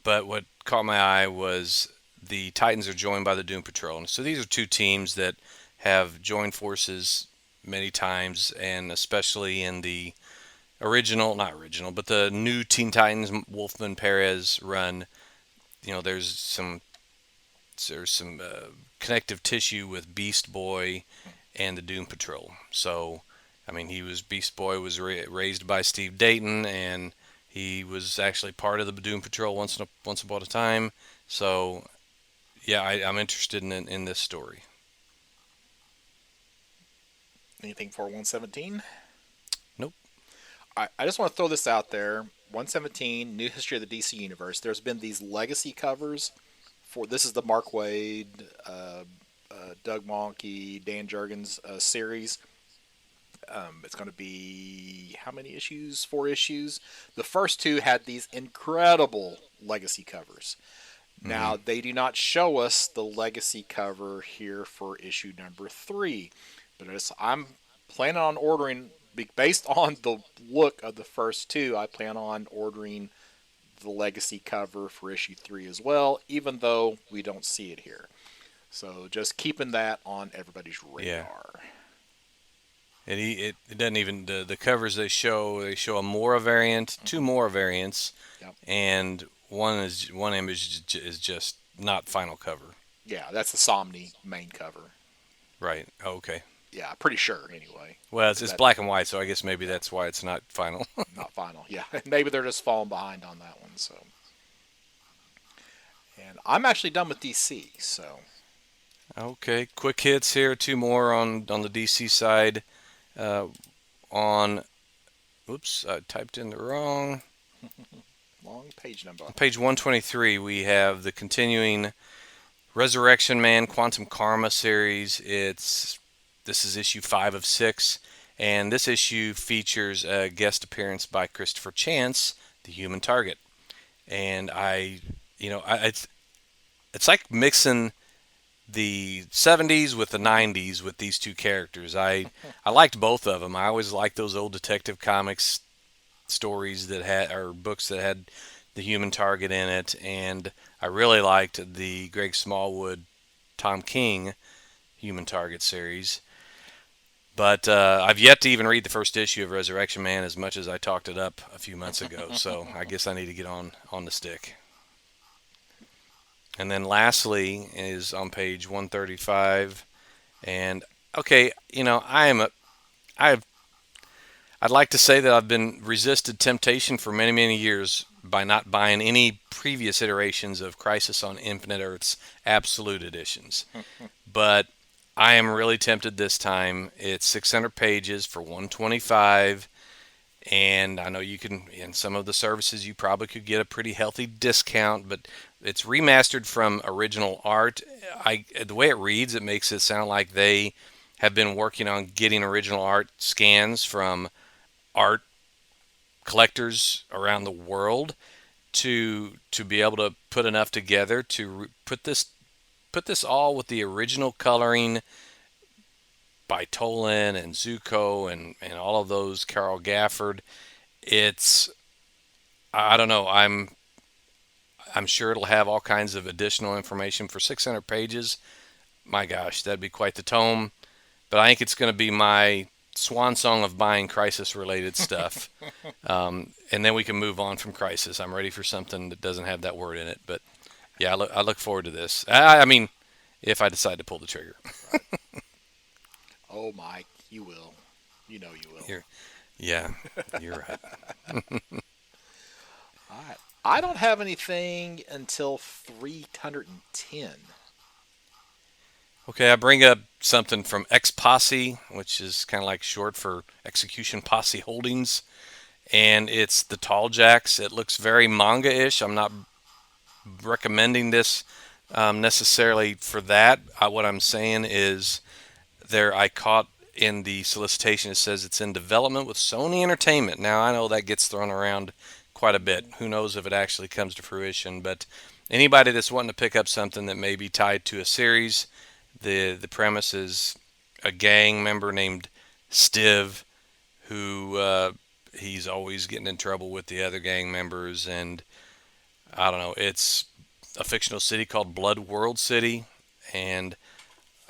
Speaker 2: But what caught my eye was the Titans are joined by the Doom Patrol. And so these are two teams that have joined forces many times, and especially in the original, not original, but the new Teen Titans Wolfman Perez run. There's some connective tissue with Beast Boy and the Doom Patrol. So, I mean, Beast Boy was raised by Steve Dayton, and he was actually part of the Doom Patrol once upon a time. So, yeah, I'm interested in this story.
Speaker 1: Anything for 117?
Speaker 2: Nope.
Speaker 1: I just want to throw this out there. 117, New History of the DC Universe. There's been these legacy covers for this is the Mark Waid, Doug Mahnke, Dan Jurgens series. It's going to be how many issues? 4 issues. The first two had these incredible legacy covers.
Speaker 2: Mm-hmm.
Speaker 1: Now they do not show us the legacy cover here for issue number 3, but I'm planning on ordering based on the look of the first two. I plan on ordering the legacy cover for issue 3 as well, even though we don't see it here. So just keeping that on everybody's
Speaker 2: Yeah.
Speaker 1: radar.
Speaker 2: It doesn't even the covers they show a Mora variant, two
Speaker 1: Mm-hmm.
Speaker 2: Mora variants,
Speaker 1: Yep.
Speaker 2: and one image is just not final cover.
Speaker 1: Yeah, that's the Somni main cover.
Speaker 2: Right. Oh, okay.
Speaker 1: Yeah, pretty sure anyway.
Speaker 2: Well, it's,
Speaker 1: Because
Speaker 2: it's
Speaker 1: that,
Speaker 2: black and white, so I guess maybe
Speaker 1: yeah,
Speaker 2: that's why it's not final.
Speaker 1: not final. Yeah, maybe they're just falling behind on that one. So, and I'm actually done with DC. So,
Speaker 2: Okay, quick hits here. Two more on the DC side. Uh, on Oops, I typed in the wrong.
Speaker 1: long page number.
Speaker 2: On page 123, we have the continuing Resurrection Man Quantum Karma series. This is issue 5 of 6, and this issue features a guest appearance by Christopher Chance, the Human Target. And it's like mixing the 70s with the 90s with these two characters. I liked both of them. I always liked those old Detective Comics stories that had or books that had the Human Target in it, and I really liked the Greg Smallwood, Tom King Human Target series. But I've yet to even read the first issue of Resurrection Man, as much as I talked it up a few months ago. So I guess I need to get on the stick. And then lastly is on page 135. And okay, I've I'd like to say that I've been resisted temptation for many, many years by not buying any previous iterations of Crisis on Infinite Earths Absolute Editions. But I am really tempted this time. It's 600 pages for 125, and I know you can in some of the services you probably could get a pretty healthy discount, but it's remastered from original art. The way it reads, it makes it sound like they have been working on getting original art scans from art collectors around the world to be able to put enough together to put this all with the original coloring by Tolan and Zuko and all of those, Carol Gafford. It's, I don't know. I'm sure it'll have all kinds of additional information for 600 pages. My gosh, that'd be quite the tome. But I think it's going to be my swan song of buying crisis related stuff. And then we can move on from crisis. I'm ready for something that doesn't have that word in it. But yeah, I look forward to this. I mean, if I decide to pull the trigger.
Speaker 1: Right. Oh, Mike, you will. You know you will.
Speaker 2: You're, yeah, you're right.
Speaker 1: All right. I don't have anything until 310.
Speaker 2: Okay, I bring up something from X Posse, which is kind of like short for Execution Posse Holdings, and it's the Tall Jacks. It looks very manga-ish. I'm not recommending this necessarily for that. What I'm saying is, there I caught in the solicitation it says it's in development with Sony Entertainment. Now I know that gets thrown around quite a bit. Who knows if it actually comes to fruition? But anybody that's wanting to pick up something that may be tied to a series, the premise is a gang member named Stiv who he's always getting in trouble with the other gang members, and I don't know. It's a fictional city called Blood World City, and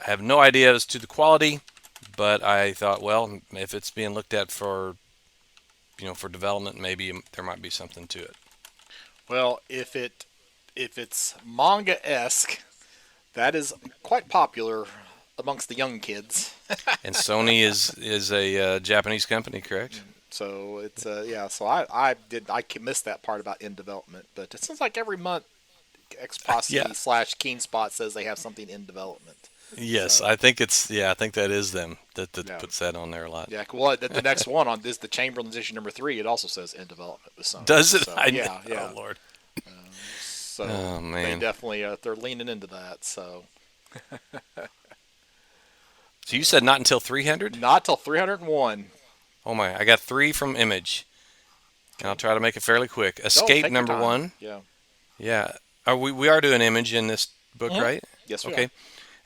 Speaker 2: I have no idea as to the quality, but I thought, well, if it's being looked at for for development, maybe there might be something to it.
Speaker 1: Well, if it's manga esque, that is quite popular amongst the young kids.
Speaker 2: And Sony is a Japanese company, correct?
Speaker 1: So it's yeah. So I missed that part about in development, but it seems like every month X Posse
Speaker 2: Yeah.
Speaker 1: slash Keen Spot says they have something in development.
Speaker 2: Yes,
Speaker 1: So
Speaker 2: I think it's I think that is them that
Speaker 1: yeah,
Speaker 2: puts that on there a lot.
Speaker 1: yeah. Well, the next one on this, the Chamberlain edition number 3, it also says in development with Sony.
Speaker 2: Does it?
Speaker 1: So
Speaker 2: I
Speaker 1: yeah,
Speaker 2: Oh
Speaker 1: yeah.
Speaker 2: Lord.
Speaker 1: So
Speaker 2: Oh
Speaker 1: they
Speaker 2: man.
Speaker 1: definitely they're leaning into that. So
Speaker 2: So you said not until 300?
Speaker 1: not till 301.
Speaker 2: Oh my! I got three from Image, and I'll
Speaker 1: Okay.
Speaker 2: try to make it fairly quick.
Speaker 1: Go
Speaker 2: Escape
Speaker 1: take your
Speaker 2: number
Speaker 1: time.
Speaker 2: one.
Speaker 1: Yeah.
Speaker 2: Yeah. We are doing Image in this book,
Speaker 1: Mhm.
Speaker 2: right?
Speaker 1: Yes, we are.
Speaker 2: Okay.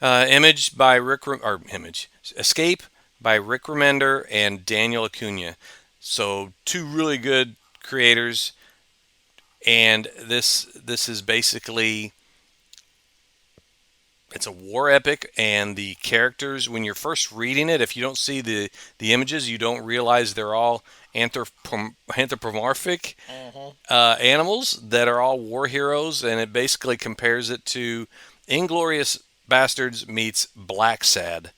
Speaker 2: Image by or Image. Escape by Rick Remender and Daniel Acuna. So two really good creators, and this is basically it's a war epic, and the characters when you're first reading it, if you don't see the images, you don't realize they're all anthropomorphic
Speaker 1: Hmm.
Speaker 2: animals that are all war heroes, and it basically compares it to Inglorious Bastards meets Black Sad.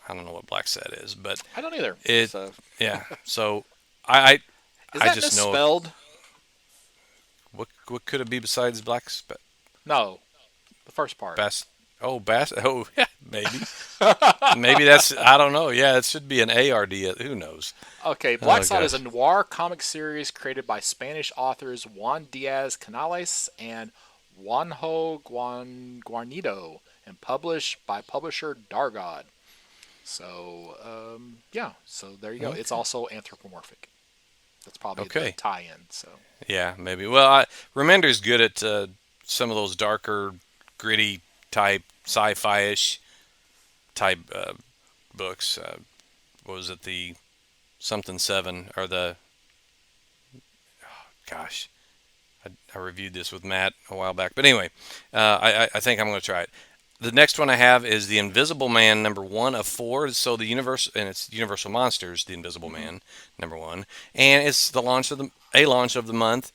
Speaker 2: I don't know what Black Sad is, but
Speaker 1: I don't either.
Speaker 2: it,
Speaker 1: So
Speaker 2: yeah. So I I,
Speaker 1: is
Speaker 2: I
Speaker 1: that
Speaker 2: just know
Speaker 1: misspelled?
Speaker 2: what could it be besides
Speaker 1: No, the first part.
Speaker 2: Bass? Oh, Bass. Oh, yeah, maybe. Maybe that's I don't know. Yeah, it should be an ARD. Who knows?
Speaker 1: Okay,
Speaker 2: Oh
Speaker 1: Black Side is a
Speaker 2: gosh.
Speaker 1: noir comic series created by Spanish authors Juan Diaz Canales and Juanjo Guarnido and published by publisher Dargod. So, yeah, so there you go. It's
Speaker 2: Okay.
Speaker 1: also anthropomorphic. That's probably the
Speaker 2: Okay.
Speaker 1: tie-in. So,
Speaker 2: Yeah, maybe. Well, Remender's good at some of those darker, gritty type, sci-fi-ish type books. What was it? The something seven or the gosh, I reviewed this with Matt a while back. But anyway, I think I'm going to try it. The next one I have is the Invisible Man, number one of four. So the universe, and it's Universal Monsters, the Invisible
Speaker 1: hmm
Speaker 2: Man, number one, and it's the launch of a launch of the month.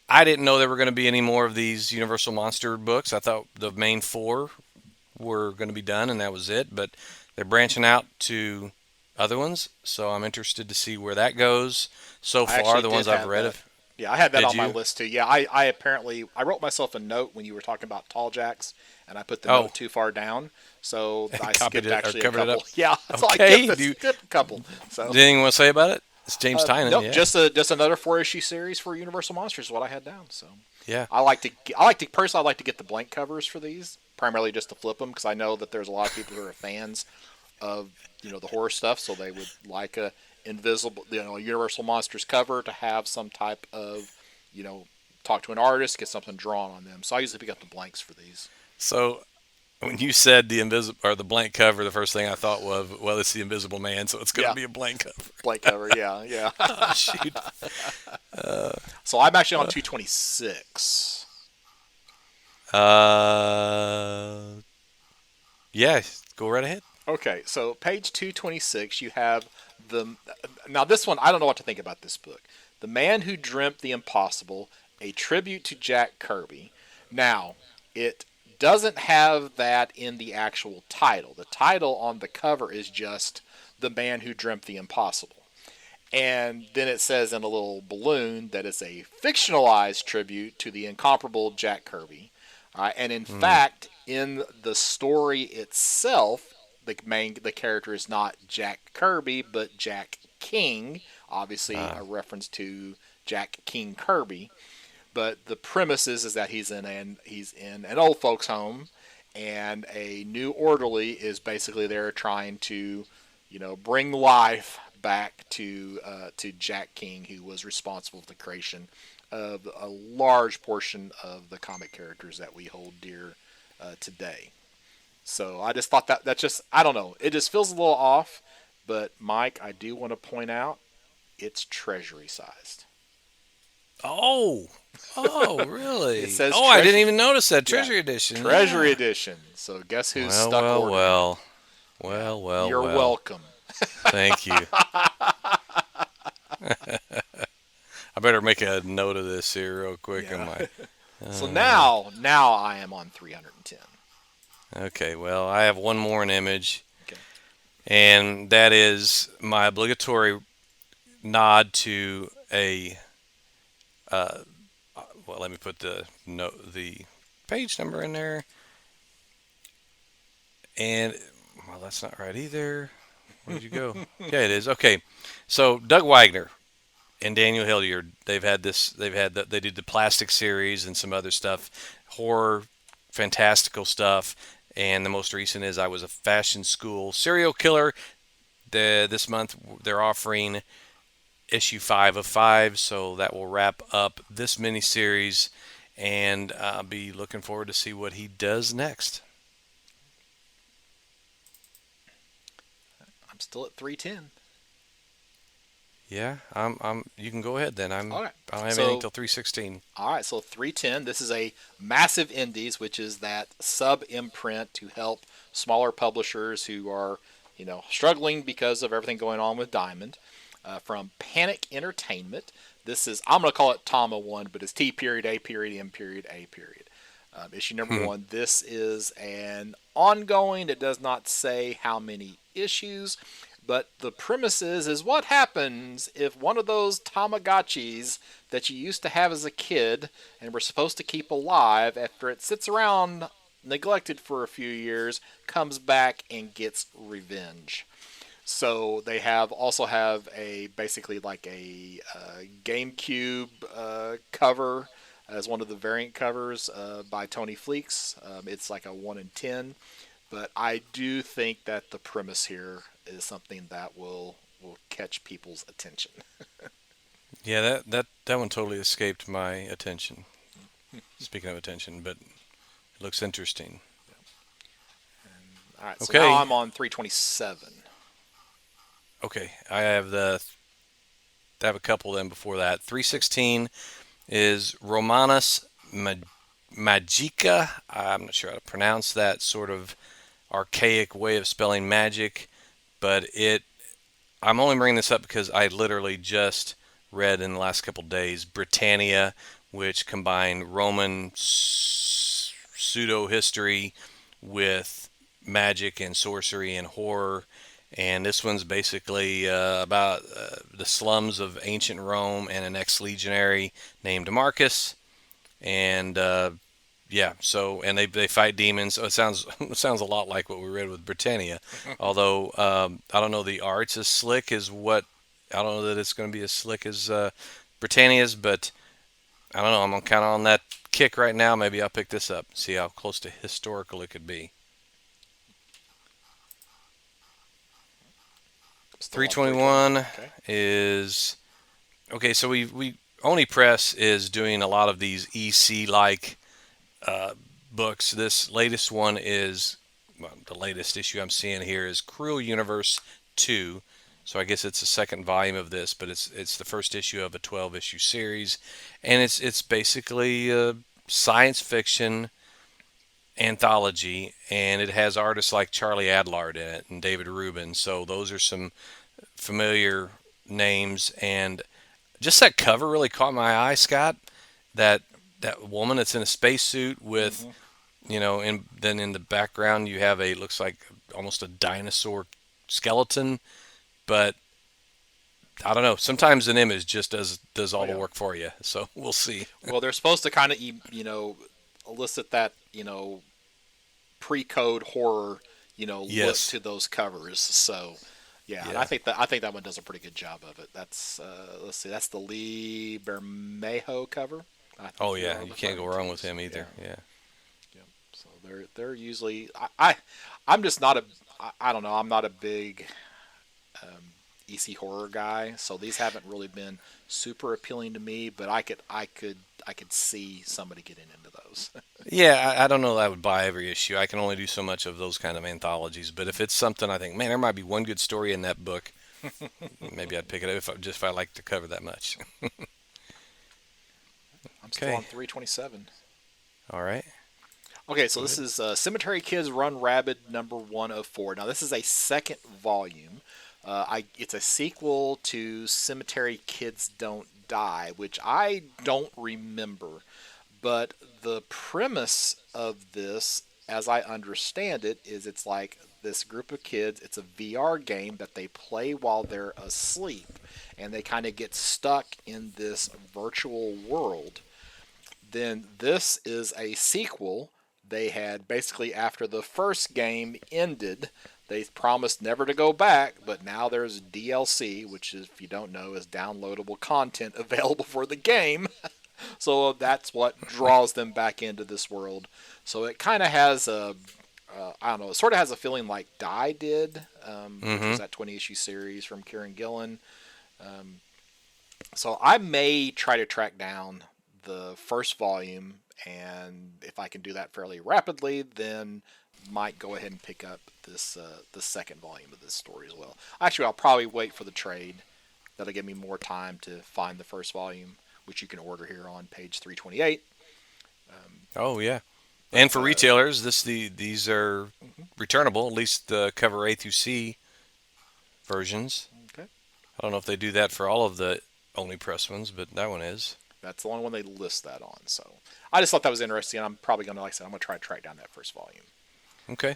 Speaker 2: I didn't know there were going to be any more of these Universal Monster books. I thought the main four were going to be done, and that was it. But they're branching out to other ones, so I'm interested to see where that goes. So
Speaker 1: I
Speaker 2: far,
Speaker 1: actually
Speaker 2: the
Speaker 1: did
Speaker 2: ones I've
Speaker 1: have
Speaker 2: read
Speaker 1: that.
Speaker 2: of.
Speaker 1: Yeah, I had that
Speaker 2: Did
Speaker 1: on my
Speaker 2: you?
Speaker 1: list too. Yeah, I apparently I wrote myself a note when you were talking about tall jacks, and I put the
Speaker 2: Oh,
Speaker 1: note too far down, so I
Speaker 2: copied
Speaker 1: skipped
Speaker 2: it or
Speaker 1: actually a
Speaker 2: covered it up.
Speaker 1: couple. Yeah, so I
Speaker 2: Okay.
Speaker 1: skipped a couple. So
Speaker 2: Do you anything want to say about it? It's James Tynan.
Speaker 1: nope,
Speaker 2: Yeah.
Speaker 1: just another 4 issue series for Universal Monsters is what I had down. So
Speaker 2: Yeah.
Speaker 1: I like to personally I like to get the blank covers for these primarily just to flip them because I know that there's a lot of people who are fans of the horror stuff, so they would like a invisible Universal Monsters cover to have some type of talk to an artist, get something drawn on them. So I usually pick up the blanks for these.
Speaker 2: So When you said the invisible or the blank cover, the first thing I thought was, well, it's the Invisible Man, so it's going to
Speaker 1: Yeah,
Speaker 2: be a blank cover.
Speaker 1: blank cover. Yeah, yeah.
Speaker 2: Oh shoot.
Speaker 1: So I'm actually on 226.
Speaker 2: Uh, yeah, go right ahead.
Speaker 1: Okay, so page 226, you have the. Now, this one, I don't know what to think about this book. The Man Who Dreamt the Impossible, a tribute to Jack Kirby. Now, it doesn't have that in the actual title. The title on the cover is just The Man Who Dreamt the Impossible. And then it says in a little balloon that it's a fictionalized tribute to the incomparable Jack Kirby. And in
Speaker 2: Hmm.
Speaker 1: fact, in the story itself, the character is not Jack Kirby, but Jack King. Obviously,
Speaker 2: Uh,
Speaker 1: a reference to Jack King Kirby. But the premise is that he's in an old folks home, and a new orderly is basically there trying to, bring life back to Jack King, who was responsible for the creation of a large portion of the comic characters that we hold dear today. So I just thought that just, I don't know, it just feels a little off. But Mike, I do want to point out it's treasury sized.
Speaker 2: oh, oh,
Speaker 1: It
Speaker 2: really?
Speaker 1: says
Speaker 2: Oh, I didn't
Speaker 1: treasury.
Speaker 2: even notice that
Speaker 1: Yeah,
Speaker 2: Treasury Edition.
Speaker 1: Treasury
Speaker 2: Yeah.
Speaker 1: Edition. So guess who's
Speaker 2: Well,
Speaker 1: stuck
Speaker 2: well,
Speaker 1: ordering it?
Speaker 2: well,
Speaker 1: Yeah,
Speaker 2: well, well,
Speaker 1: you're
Speaker 2: well.
Speaker 1: welcome.
Speaker 2: Thank you. I better make a note of this here real quick on
Speaker 1: Yeah.
Speaker 2: my.
Speaker 1: So
Speaker 2: Uh,
Speaker 1: now I am on 310.
Speaker 2: okay, well, I have one more in image,
Speaker 1: Okay.
Speaker 2: and that is my obligatory nod to a. Uh, well, let me put the page number in there, and well, that's not right either. Where did you go? Yeah, it is. Okay, so Doug Wagner and Daniel Hilliard, they've had this. They did the plastic series and some other stuff, horror, fantastical stuff. And the most recent is I Was a Fashion School Serial Killer. This month they're offering issue 5 of 5, so that will wrap up this miniseries, and I'll be looking forward to see what he does next.
Speaker 1: I'm still at 310.
Speaker 2: Yeah, I'm. You can go ahead then.
Speaker 1: All right.
Speaker 2: I don't have anything
Speaker 1: So
Speaker 2: till 316.
Speaker 1: all right, so 310. This is a massive indies, which is that sub imprint to help smaller publishers who are, struggling because of everything going on with Diamond. From Panic Entertainment. This is, I'm going to call it Tama 1, but it's T period, A period, M period, A period. Issue number
Speaker 2: Hmm.
Speaker 1: 1. This is an ongoing. It does not say how many issues, but the premise is what happens if one of those Tamagotchis that you used to have as a kid and were supposed to keep alive, after it sits around neglected for a few years, comes back and gets revenge. So they also have a basically like a GameCube cover as one of the variant covers by Tony Fleeks. It's like a 1 in 10, but I do think that the premise here is something that will catch people's attention.
Speaker 2: Yeah, that one totally escaped my attention. Speaking of attention, but it looks interesting.
Speaker 1: All right, so now
Speaker 2: Okay,
Speaker 1: I'm on 327.
Speaker 2: okay. I have a couple then before that. 316 is Romanus Magica. I'm not sure how to pronounce that sort of archaic way of spelling magic, but it. I'm only bringing this up because I literally just read in the last couple days Britannia, which combined Roman pseudo history with magic and sorcery and horror. And this one's basically about the slums of ancient Rome and an ex-legionary named Marcus. And yeah, so and they fight demons. So it sounds it sounds a lot like what we read with Britannia, although I don't know the art's as slick as what I don't know that it's going to be as slick as Britannia's, but I don't know. I'm kind of on that kick right now. Maybe I'll pick this up, see how close to historical it could be.
Speaker 1: Still on 321.
Speaker 2: 321
Speaker 1: Okay.
Speaker 2: is okay. So we Oni Press is doing a lot of these EC like books. This latest one is, well, the latest issue I'm seeing here is Cruel Universe 2. So I guess it's the second volume of this, but it's the first issue of a 12 issue series, and it's basically science fiction anthology, and it has artists like Charlie Adlard in it and David Rubin. So those are some familiar names, and just that cover really caught my eye, Scott. That that woman that's in a spacesuit with,
Speaker 1: Hmm.
Speaker 2: and then in the background you have a looks like almost a dinosaur skeleton, but I don't know. Sometimes an image just does
Speaker 1: Oh
Speaker 2: all the
Speaker 1: yeah.
Speaker 2: work for you. So we'll see.
Speaker 1: Well, they're supposed to kind of elicit that pre-code horror look
Speaker 2: Yes.
Speaker 1: to those covers. So yeah, and
Speaker 2: Yeah.
Speaker 1: I think that one does a pretty good job of it. That's let's see, that's the Lee Bermejo cover. I
Speaker 2: Oh
Speaker 1: think you're
Speaker 2: yeah. You can't go
Speaker 1: referring
Speaker 2: wrong
Speaker 1: to.
Speaker 2: with him
Speaker 1: Yeah,
Speaker 2: either. Yeah.
Speaker 1: yeah. So they're usually I'm just not a I don't know, I'm not a big EC horror guy, so these haven't really been super appealing to me. But I could see somebody getting into those.
Speaker 2: Yeah, I don't know that I would buy every issue. I can only do so much of those kind of anthologies. But if it's something I think, man, there might be one good story in that book, maybe I'd pick it up if I like to cover that much.
Speaker 1: I'm still
Speaker 2: Okay.
Speaker 1: on 327.
Speaker 2: All right.
Speaker 1: Okay, so
Speaker 2: Go
Speaker 1: this
Speaker 2: ahead.
Speaker 1: is Cemetery Kids Run Rabid number 104. Now this is a second volume. It's a sequel to Cemetery Kids Don't Die, which I don't remember. But the premise of this, as I understand it, is it's like this group of kids, it's a VR game that they play while they're asleep, and they kind of get stuck in this virtual world. Then this is a sequel. They had basically, after the first game ended, they promised never to go back, but now there's DLC, which is, if you don't know, is downloadable content available for the game. So that's what draws them back into this world. So it kind of has a, I don't know, it sort of has a feeling like Die did, which was
Speaker 2: Mm-hmm.
Speaker 1: that 20 issue series from Kieran Gillen. So I may try to track down the first volume, and if I can do that fairly rapidly, then might go ahead and pick up this the second volume of this story as well. Actually, I'll probably wait for the trade. That'll give me more time to find the first volume, which you can order here on page 328.
Speaker 2: Oh yeah. And
Speaker 1: But
Speaker 2: for retailers, these are returnable. At least the cover A through C versions.
Speaker 1: okay,
Speaker 2: I don't know if they do that for all of the only press ones, but that one is.
Speaker 1: that's the only one they list that on. So I just thought that was interesting. I'm probably gonna, like I said, I'm gonna try to track down that first volume.
Speaker 2: Okay.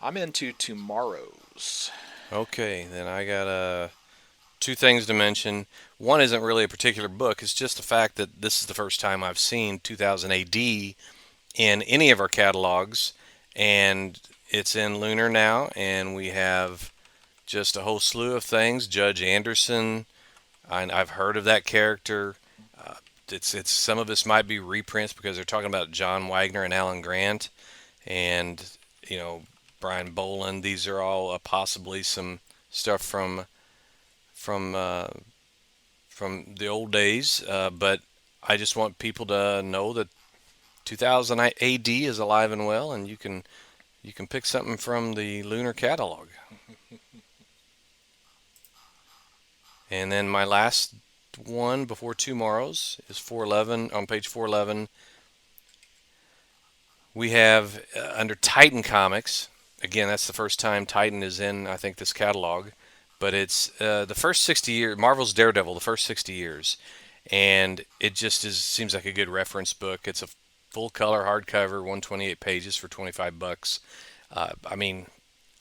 Speaker 1: I'm into tomorrow's.
Speaker 2: Okay. Then I got two things to mention. One isn't really a particular book. It's just the fact that this is the first time I've seen 2000 AD in any of our catalogs, and it's in Lunar now, and we have just a whole slew of things. Judge Anderson, I've heard of that character. Uh, it's some of this might be reprints because they're talking about John Wagner and Alan Grant, and you know Brian Boland. These are all possibly some stuff from uh, from the old days. But I just want people to know that 2000 AD is alive and well, and you can pick something from the Lunar catalog. And then my last one before tomorrow's is 411 on page 411. We have under Titan Comics. Again, that's the first time Titan is in, I think, this catalog. But it's the first 60 years, Marvel's Daredevil, the first 60 years. And it just seems like a good reference book. It's a full color hardcover, 128 pages for 25 bucks. I mean,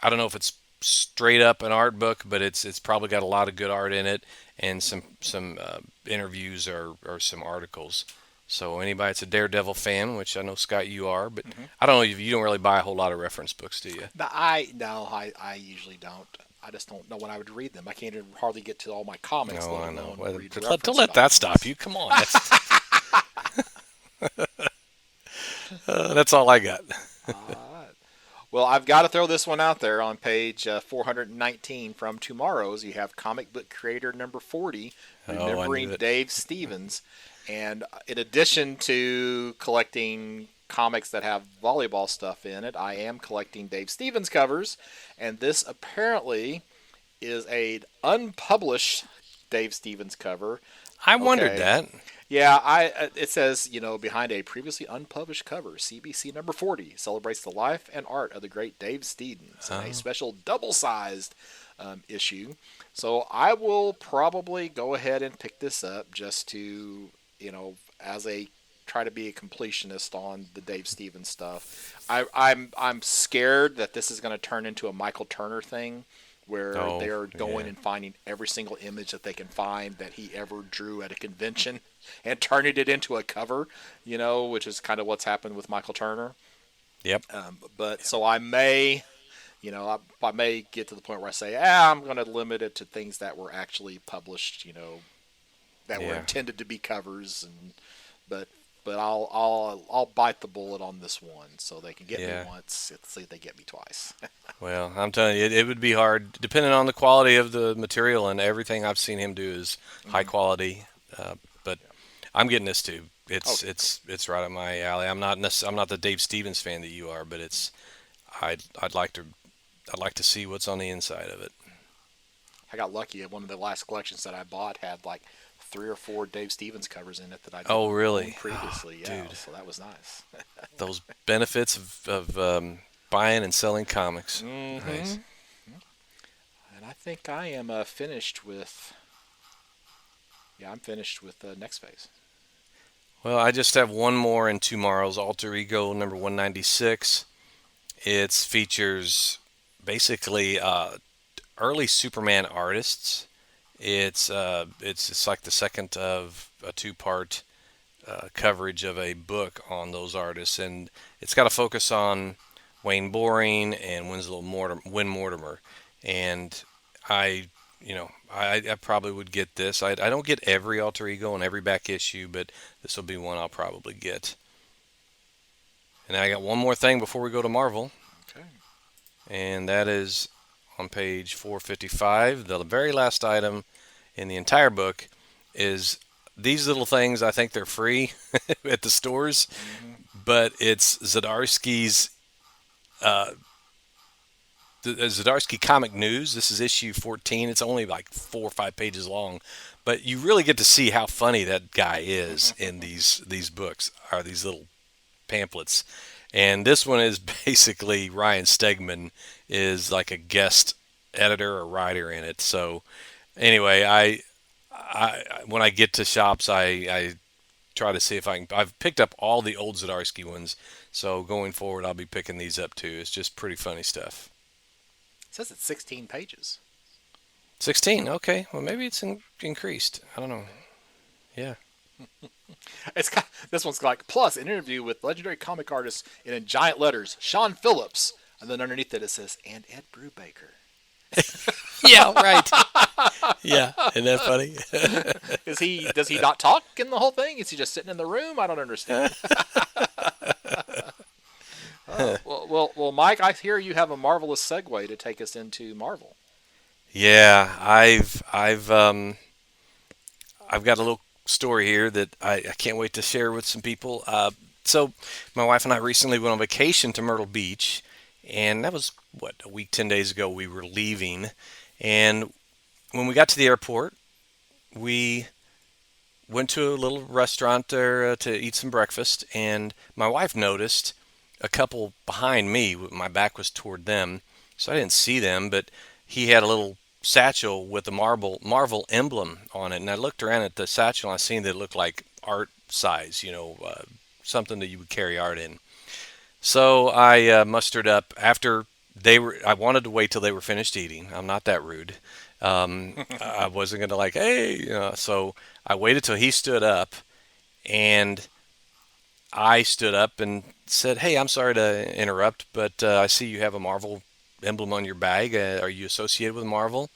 Speaker 2: I don't know if it's straight up an art book, but it's probably got a lot of good art in it and some interviews or some articles. So anybody that's a Daredevil fan, which I know Scott you are, but
Speaker 1: Mm-hmm.
Speaker 2: I don't know if you don't really buy a whole lot of reference books, do you?
Speaker 1: No, I usually don't. I just don't know when I would read them. I can't even hardly get to all my comics,
Speaker 2: No,
Speaker 1: let
Speaker 2: I know.
Speaker 1: alone
Speaker 2: Well,
Speaker 1: read
Speaker 2: to
Speaker 1: reference
Speaker 2: let that stop
Speaker 1: documents.
Speaker 2: you, come on. That's all I got.
Speaker 1: All right. Well, I've got to throw this one out there on page 419 from tomorrow's. You have comic book creator number 40,
Speaker 2: Oh, I knew
Speaker 1: remembering
Speaker 2: it.
Speaker 1: Dave Stevens. And in addition to collecting comics that have volleyball stuff in it. I am collecting Dave Stevens covers, and this apparently is a unpublished Dave Stevens cover.
Speaker 2: I wondered
Speaker 1: Okay.
Speaker 2: that.
Speaker 1: Yeah, I it says, behind a previously unpublished cover, CBC number 40 celebrates the life and art of the great Dave Stevens in a
Speaker 2: Oh,
Speaker 1: special double-sized issue. So I will probably go ahead and pick this up just to, as a try to be a completionist on the Dave Stevens stuff. I'm scared that this is going to turn into a Michael Turner thing where
Speaker 2: oh,
Speaker 1: they're going
Speaker 2: yeah,
Speaker 1: and finding every single image that they can find that he ever drew at a convention and turning it into a cover, which is kind of what's happened with Michael Turner.
Speaker 2: yep,
Speaker 1: But so I may, I may get to the point where I say, I'm going to limit it to things that were actually published, that were
Speaker 2: yeah,
Speaker 1: intended to be covers, but I'll bite the bullet on this one so they can get me
Speaker 2: yeah.
Speaker 1: once. Let's see if they get me twice.
Speaker 2: Well, I'm telling you, it would be hard, depending on the quality of the material, and everything I've seen him do is high
Speaker 1: Mm-hmm.
Speaker 2: quality. But I'm getting this too. It's
Speaker 1: Okay, cool.
Speaker 2: it's it's right up my alley. I'm not the Dave Stevens fan that you are, but I'd like to see what's on the inside of it.
Speaker 1: I got lucky. One of the last collections that I bought had like 3 or 4 Dave Stevens covers in it that I
Speaker 2: Oh,
Speaker 1: didn't own
Speaker 2: really? Oh,
Speaker 1: previously. Yeah,
Speaker 2: dude,
Speaker 1: so that was nice.
Speaker 2: those benefits of buying and selling comics.
Speaker 1: Mm-hmm.
Speaker 2: Nice.
Speaker 1: And I think I am finished with. Yeah, I'm finished with the next phase.
Speaker 2: Well, I just have one more in tomorrow's Alter Ego number 196. It features basically early Superman artists. It's like the second of a two-part coverage of a book on those artists, and it's got a focus on Wayne Boring and Win Mortimer. And I, I probably would get this. I don't get every Alter Ego and every back issue, but this will be one I'll probably get. And I got one more thing before we go to Marvel,
Speaker 1: Okay.
Speaker 2: and that is on page 455. The very last item in the entire book is these little things. I think they're free at the stores,
Speaker 1: Mm-hmm.
Speaker 2: but it's uh, Zdarsky Comic News. This is issue 14. It's only like 4 or 5 pages long, but you really get to see how funny that guy is in these books, or these little pamphlets. And this one is basically Ryan Stegman is like a guest editor or writer in it. So anyway, I when I get to shops, I try to see if I can. I've picked up all the old Zdarsky ones, so going forward, I'll be picking these up too. It's just pretty funny stuff.
Speaker 1: It says it's 16 pages.
Speaker 2: 16. Okay, well maybe it's increased. I don't know. Yeah.
Speaker 1: This one's like plus an interview with legendary comic artist in giant letters, Sean Phillips, and then underneath it says and Ed Brubaker.
Speaker 2: Yeah. Right. Yeah. Isn't that funny?
Speaker 1: Does he not talk in the whole thing? Is he just sitting in the room? I don't understand. Well, Mike, I hear you have a marvelous segue to take us into Marvel.
Speaker 2: Yeah. I've got a little story here that I can't wait to share with some people. So, my wife and I recently went on vacation to Myrtle Beach, and that was, what, a week, 10 days ago we were leaving. And when we got to the airport, we went to a little restaurant there to eat some breakfast, and my wife noticed a couple behind me. My back was toward them, so I didn't see them, but he had a little satchel with a Marvel emblem on it, and I looked around at the satchel and I seen that it looked like art size, something that you would carry art in. So I mustered up after they were. I wanted to wait till they were finished eating. I'm not that rude. I wasn't gonna like, hey, so I waited till he stood up, and I stood up and said, "Hey, I'm sorry to interrupt, but I see you have a Marvel emblem on your bag. Are you associated with Marvel?"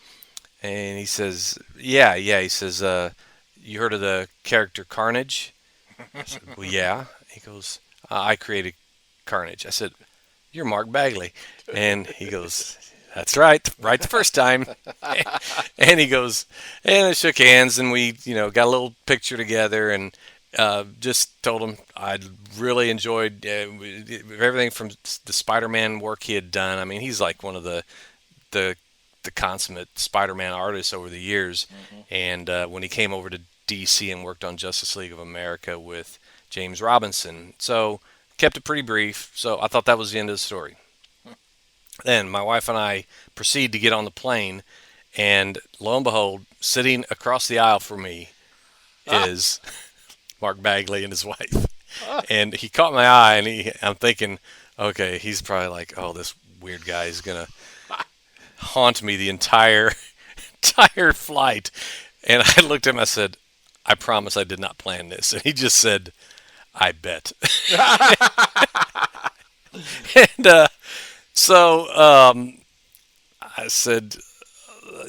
Speaker 2: And he says, "Yeah, yeah." He says, "You heard of the character Carnage?" I said, "Well, yeah." He goes, "I created Carnage." I said, "You're Mark Bagley," and he goes, "That's right, right the first time." And he goes, and I shook hands, and we, got a little picture together, and just told him I really enjoyed everything from the Spider-Man work he had done. I mean, he's like one of the the consummate Spider-Man artist over the years.
Speaker 1: Hmm.
Speaker 2: And when he came over to DC and worked on Justice League of America with James Robinson, so kept it pretty brief. So I thought that was the end of the story. Then my wife and I proceed to get on the plane, and lo and behold, sitting across the aisle from me
Speaker 1: Ah,
Speaker 2: is Mark Bagley and his wife.
Speaker 1: ah.
Speaker 2: And he caught my eye, and I'm thinking, okay, he's probably like, oh, this weird guy is gonna haunt me the entire flight. And I looked at him. I said, I promise I did not plan this. And he just said, I bet. and so I said,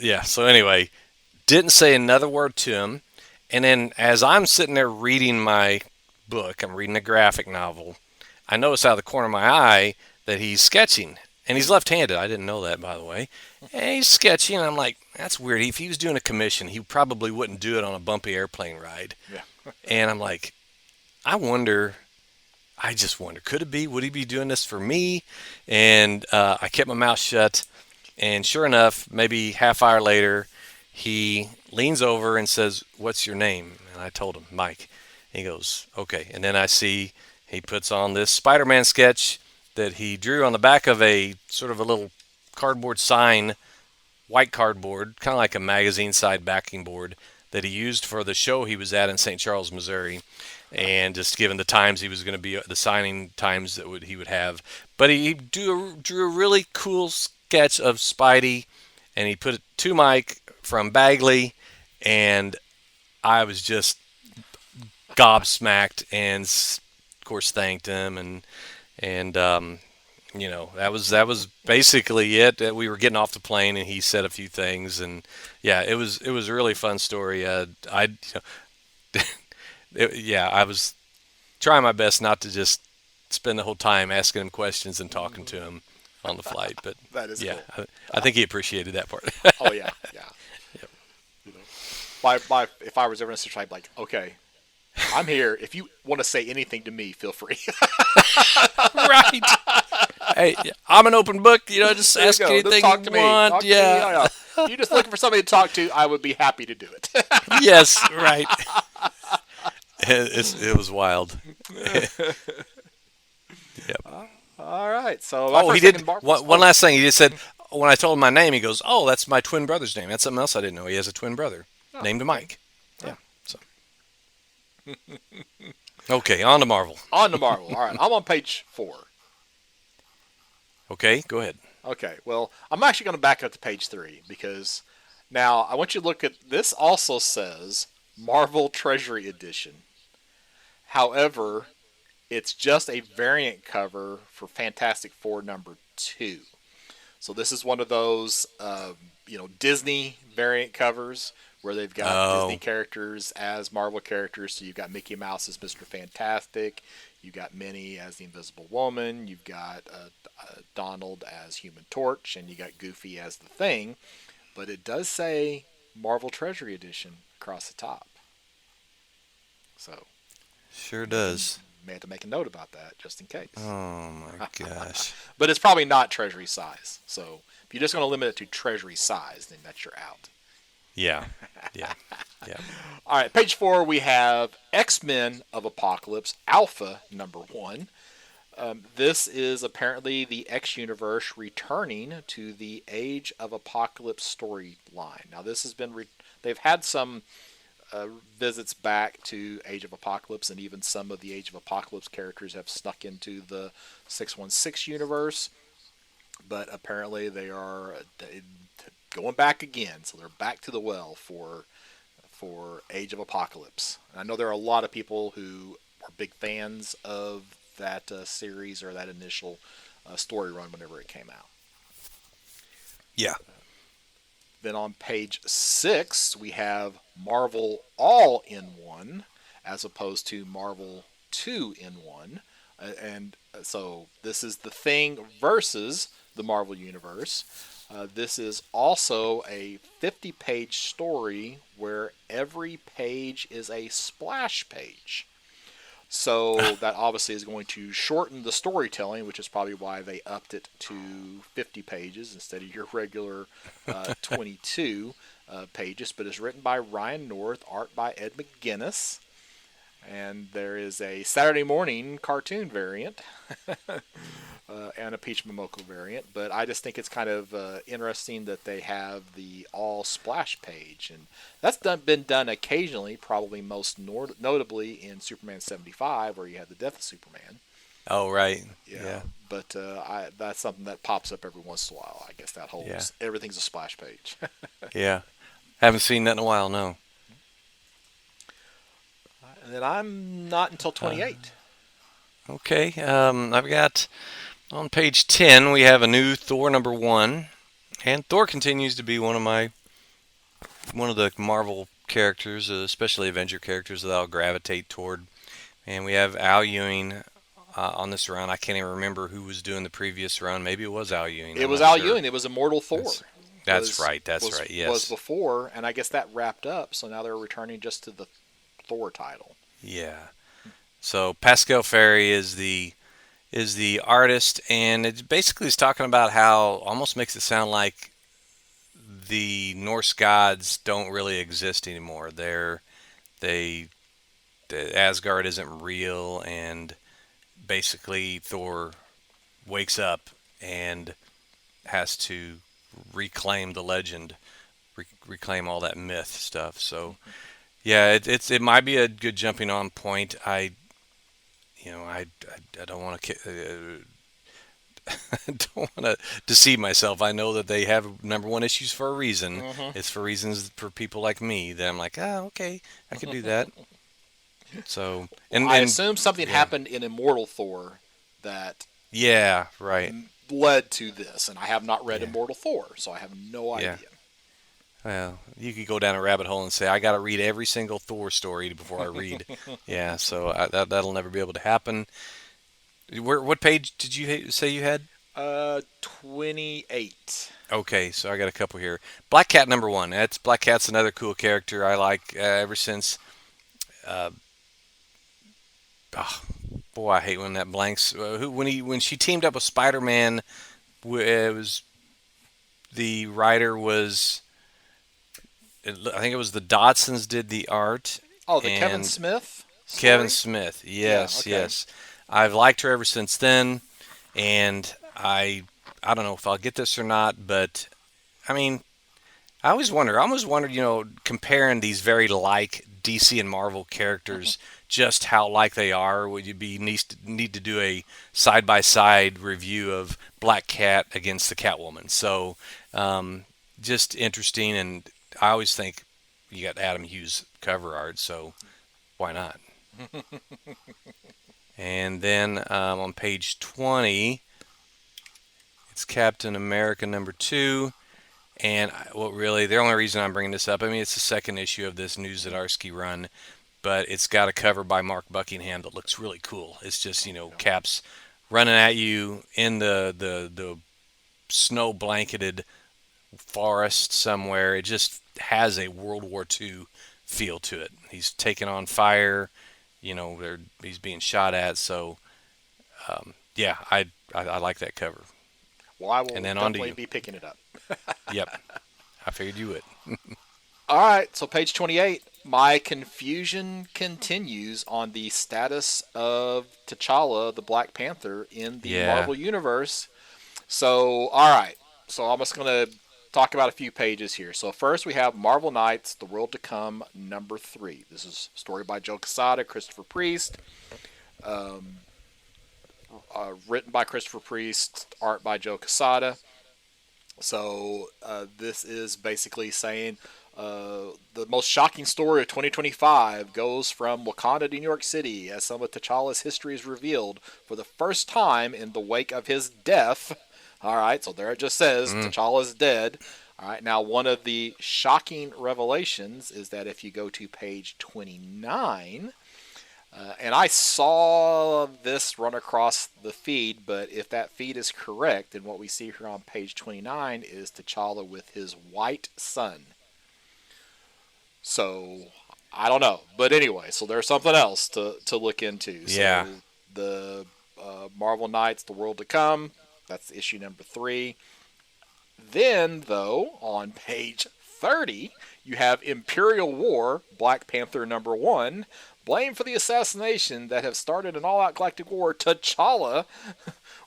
Speaker 2: yeah. So anyway, didn't say another word to him. And then as I'm sitting there reading my book, I'm reading a graphic novel. I notice out of the corner of my eye that he's sketching. And he's left-handed. I didn't know that, by the way. And he's sketching, and I'm like, that's weird. If he was doing a commission, he probably wouldn't do it on a bumpy airplane ride.
Speaker 1: Yeah.
Speaker 2: And I'm like, I wonder, I just wonder, could it be? Would he be doing this for me? And I kept my mouth shut. And sure enough, maybe half hour later, he leans over and says, "What's your name?" And I told him, "Mike." And he goes, "Okay." And then I see he puts on this Spider-Man sketch that he drew on the back of a sort of a little cardboard sign, white cardboard, kind of like a magazine side backing board that he used for the show he was at in St. Charles, Missouri, and just given the times he was going to be, the signing times that he would have. But he drew a really cool sketch of Spidey, and he put it to Mike from Bagley, and I was just gobsmacked, and of course thanked him, and that was basically it. We were getting off the plane, and he said a few things, and yeah, it was a really fun story. Yeah, I was trying my best not to just spend the whole time asking him questions and talking to him on the flight, but
Speaker 1: That is
Speaker 2: yeah,
Speaker 1: cool.
Speaker 2: I think he appreciated that part.
Speaker 1: Oh yeah, yeah. You know, if I was ever in a situation, I'd be like, okay, I'm here. If you want to say anything to me, feel free.
Speaker 2: Right. Hey, I'm an open book. Just
Speaker 1: There you
Speaker 2: ask
Speaker 1: go. Just
Speaker 2: anything
Speaker 1: talk
Speaker 2: you
Speaker 1: to me.
Speaker 2: want.
Speaker 1: Talk to me.
Speaker 2: Yeah.
Speaker 1: Oh, yeah. If you're just looking for somebody to talk to, I would be happy to do it.
Speaker 2: Yes. Right. It was wild. Yep.
Speaker 1: All right. So my
Speaker 2: Oh, he
Speaker 1: first
Speaker 2: did
Speaker 1: second bar.
Speaker 2: one last thing. He just said when I told him my name, he goes, "Oh, that's my twin brother's name." That's something else I didn't know. He has a twin brother
Speaker 1: Oh,
Speaker 2: named
Speaker 1: okay.
Speaker 2: Mike. Yeah. So okay, on to Marvel.
Speaker 1: On to Marvel. All right. I'm on page 4.
Speaker 2: Okay, go ahead.
Speaker 1: Okay. Well, I'm actually going to back up to page 3 because now I want you to look at this. Also says Marvel Treasury Edition. However, it's just a variant cover for Fantastic Four #2. So this is one of those, Disney variant covers where they've got Disney
Speaker 2: Oh,
Speaker 1: characters as Marvel characters. So you've got Mickey Mouse as Mr. Fantastic, you've got Minnie as the Invisible Woman, you've got Donald as Human Torch, and you got Goofy as the Thing. But it does say Marvel Treasury Edition across the top. So
Speaker 2: sure does.
Speaker 1: may have to make a note about that just in case.
Speaker 2: Oh my gosh.
Speaker 1: But it's probably not treasury size. So if you're just going to limit it to treasury size, then that's your out.
Speaker 2: Yeah. Yeah. Yeah.
Speaker 1: All right, page 4, we have X-Men of Apocalypse Alpha #1. This is apparently the X universe returning to the Age of Apocalypse storyline. Now, this has been they've had some visits back to Age of Apocalypse, and even some of the Age of Apocalypse characters have snuck into the 616 universe. But apparently, they are going back again, so they're back to the well for Age of Apocalypse. And I know there are a lot of people who are big fans of that series or that initial story run whenever it came out.
Speaker 2: Yeah.
Speaker 1: Then on page 6, we have Marvel All in One as opposed to Marvel 2 in One. So this is the Thing versus the Marvel Universe. This is also a 50-page story where every page is a splash page. So that obviously is going to shorten the storytelling, which is probably why they upped it to 50 pages instead of your regular 22 pages. But it's written by Ryan North, art by Ed McGuinness, and there is a Saturday morning cartoon variant and a Peach Momoko variant. But I just think it's kind of interesting that they have the all splash page, and been done occasionally, probably most notably in Superman 75, where you had the death of Superman.
Speaker 2: Oh, right.
Speaker 1: Yeah,
Speaker 2: Yeah.
Speaker 1: but that's something that pops up every once in a while. I guess that whole
Speaker 2: Yeah.
Speaker 1: everything's a splash page.
Speaker 2: Yeah. Haven't seen that in a while, no.
Speaker 1: And then I'm not until
Speaker 2: Uh,
Speaker 1: 28.
Speaker 2: okay. I've got on page 10, we have a new Thor #1. And Thor continues to be one of the Marvel characters, especially Avenger characters that I'll gravitate toward. And we have Al Ewing on this run. I can't even remember who was doing the previous run. Maybe it was Al Ewing.
Speaker 1: It
Speaker 2: I'm
Speaker 1: was
Speaker 2: not
Speaker 1: Al
Speaker 2: sure.
Speaker 1: Ewing. It was Immortal Thor.
Speaker 2: That's that's
Speaker 1: Was
Speaker 2: right. That's right.
Speaker 1: was
Speaker 2: Yes.
Speaker 1: before, and I guess that wrapped up. So now they're returning just to the Thor title.
Speaker 2: Yeah. So Pascal Ferry is the artist, and it basically is talking about how almost makes it sound like the Norse gods don't really exist anymore. They the Asgard isn't real, and basically Thor wakes up and has to reclaim the legend, reclaim all that myth stuff. So yeah, it might be a good jumping on point. I don't want to don't want to deceive myself. I know that they have #1 issues for a reason.
Speaker 1: Mm-hmm.
Speaker 2: It's for reasons for people like me that I'm like, oh, okay, I could do that. So
Speaker 1: Well,
Speaker 2: and
Speaker 1: I
Speaker 2: and
Speaker 1: assume something
Speaker 2: yeah,
Speaker 1: happened in Immortal Thor that
Speaker 2: yeah, right,
Speaker 1: led to this, and I have not read
Speaker 2: yeah,
Speaker 1: Immortal Thor, so I have no
Speaker 2: yeah.
Speaker 1: idea.
Speaker 2: Well, you could go down a rabbit hole and say I got to read every single Thor story before I read. Yeah, so that'll never be able to happen. What page did you say you had?
Speaker 1: 28.
Speaker 2: Okay, so I got a couple here. Black Cat #1. That's Black Cat's another cool character I like ever since. Uh, oh, boy, I hate when that blanks. When she teamed up with Spider-Man, it was the writer was I think it was the Dodsons did the art
Speaker 1: Oh, the Kevin
Speaker 2: and
Speaker 1: Smith
Speaker 2: Kevin
Speaker 1: story?
Speaker 2: Smith.
Speaker 1: Yeah,
Speaker 2: Yes,
Speaker 1: okay.
Speaker 2: yes. I've liked her ever since then, and I don't know if I'll get this or not, but I mean, I always wondered, comparing these very like DC and Marvel characters, just how like they are. Would you need to do a side by side review of Black Cat against the Catwoman? So, um, just interesting, and I always think you got Adam Hughes cover art, so why not? And then on page 20, it's Captain America #2. And well, really, the only reason I'm bringing this up, I mean, it's the second issue of this New Zdarsky run, but it's got a cover by Mark Buckingham that looks really cool. It's just, Cap's running at you in the snow blanketed forest somewhere. It just has a World War II feel to it. He's taking on fire, he's being shot at. So, yeah, I like that cover.
Speaker 1: Well, I
Speaker 2: And
Speaker 1: will
Speaker 2: then on to
Speaker 1: definitely
Speaker 2: you.
Speaker 1: be picking it up.
Speaker 2: Yep, I figured you would.
Speaker 1: All right, so page 28. My confusion continues on the status of T'Challa, the Black Panther, in the
Speaker 2: Yeah.
Speaker 1: Marvel Universe. So, all right. So, I'm just going to talk about a few pages here. So, first we have Marvel Knights, The World to Come, #3. This is a story by Joe Quesada, Christopher Priest, written by Christopher Priest, art by Joe Quesada. So this is basically saying the most shocking story of 2025 goes from Wakanda to New York City as some of T'Challa's history is revealed for the first time in the wake of his death. All right, so there it just says
Speaker 2: Mm.
Speaker 1: T'Challa is dead. All right, now one of the shocking revelations is that if you go to page 29, and I saw this run across the feed, but if that feed is correct, then what we see here on page 29 is T'Challa with his white son. So I don't know, but anyway, so there's something else to look into.
Speaker 2: Yeah.
Speaker 1: So the Marvel Knights: The World to Come. That's issue number 3. Then, though, on page 30, you have Imperial War, Black Panther number 1. Blame for the assassination that have started an all out galactic war. T'Challa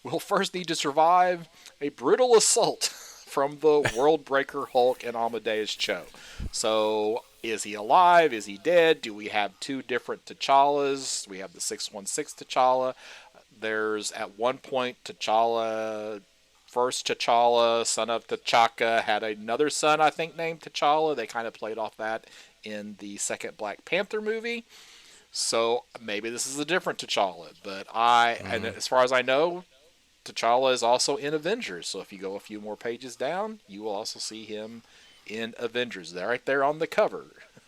Speaker 1: will first need to survive a brutal assault from the World Breaker Hulk and Amadeus Cho. So, is he alive? Is he dead? Do we have two different T'Challas? We have the 616 T'Challa. There's at one point T'Challa, first T'Challa, son of T'Chaka, had another son, I think, named T'Challa. They kind of played off that in the second Black Panther movie. So maybe this is a different T'Challa. And
Speaker 2: Mm.
Speaker 1: as far as I know, T'Challa is also in Avengers. So if you go a few more pages down, you will also see him in Avengers. They're right there on the cover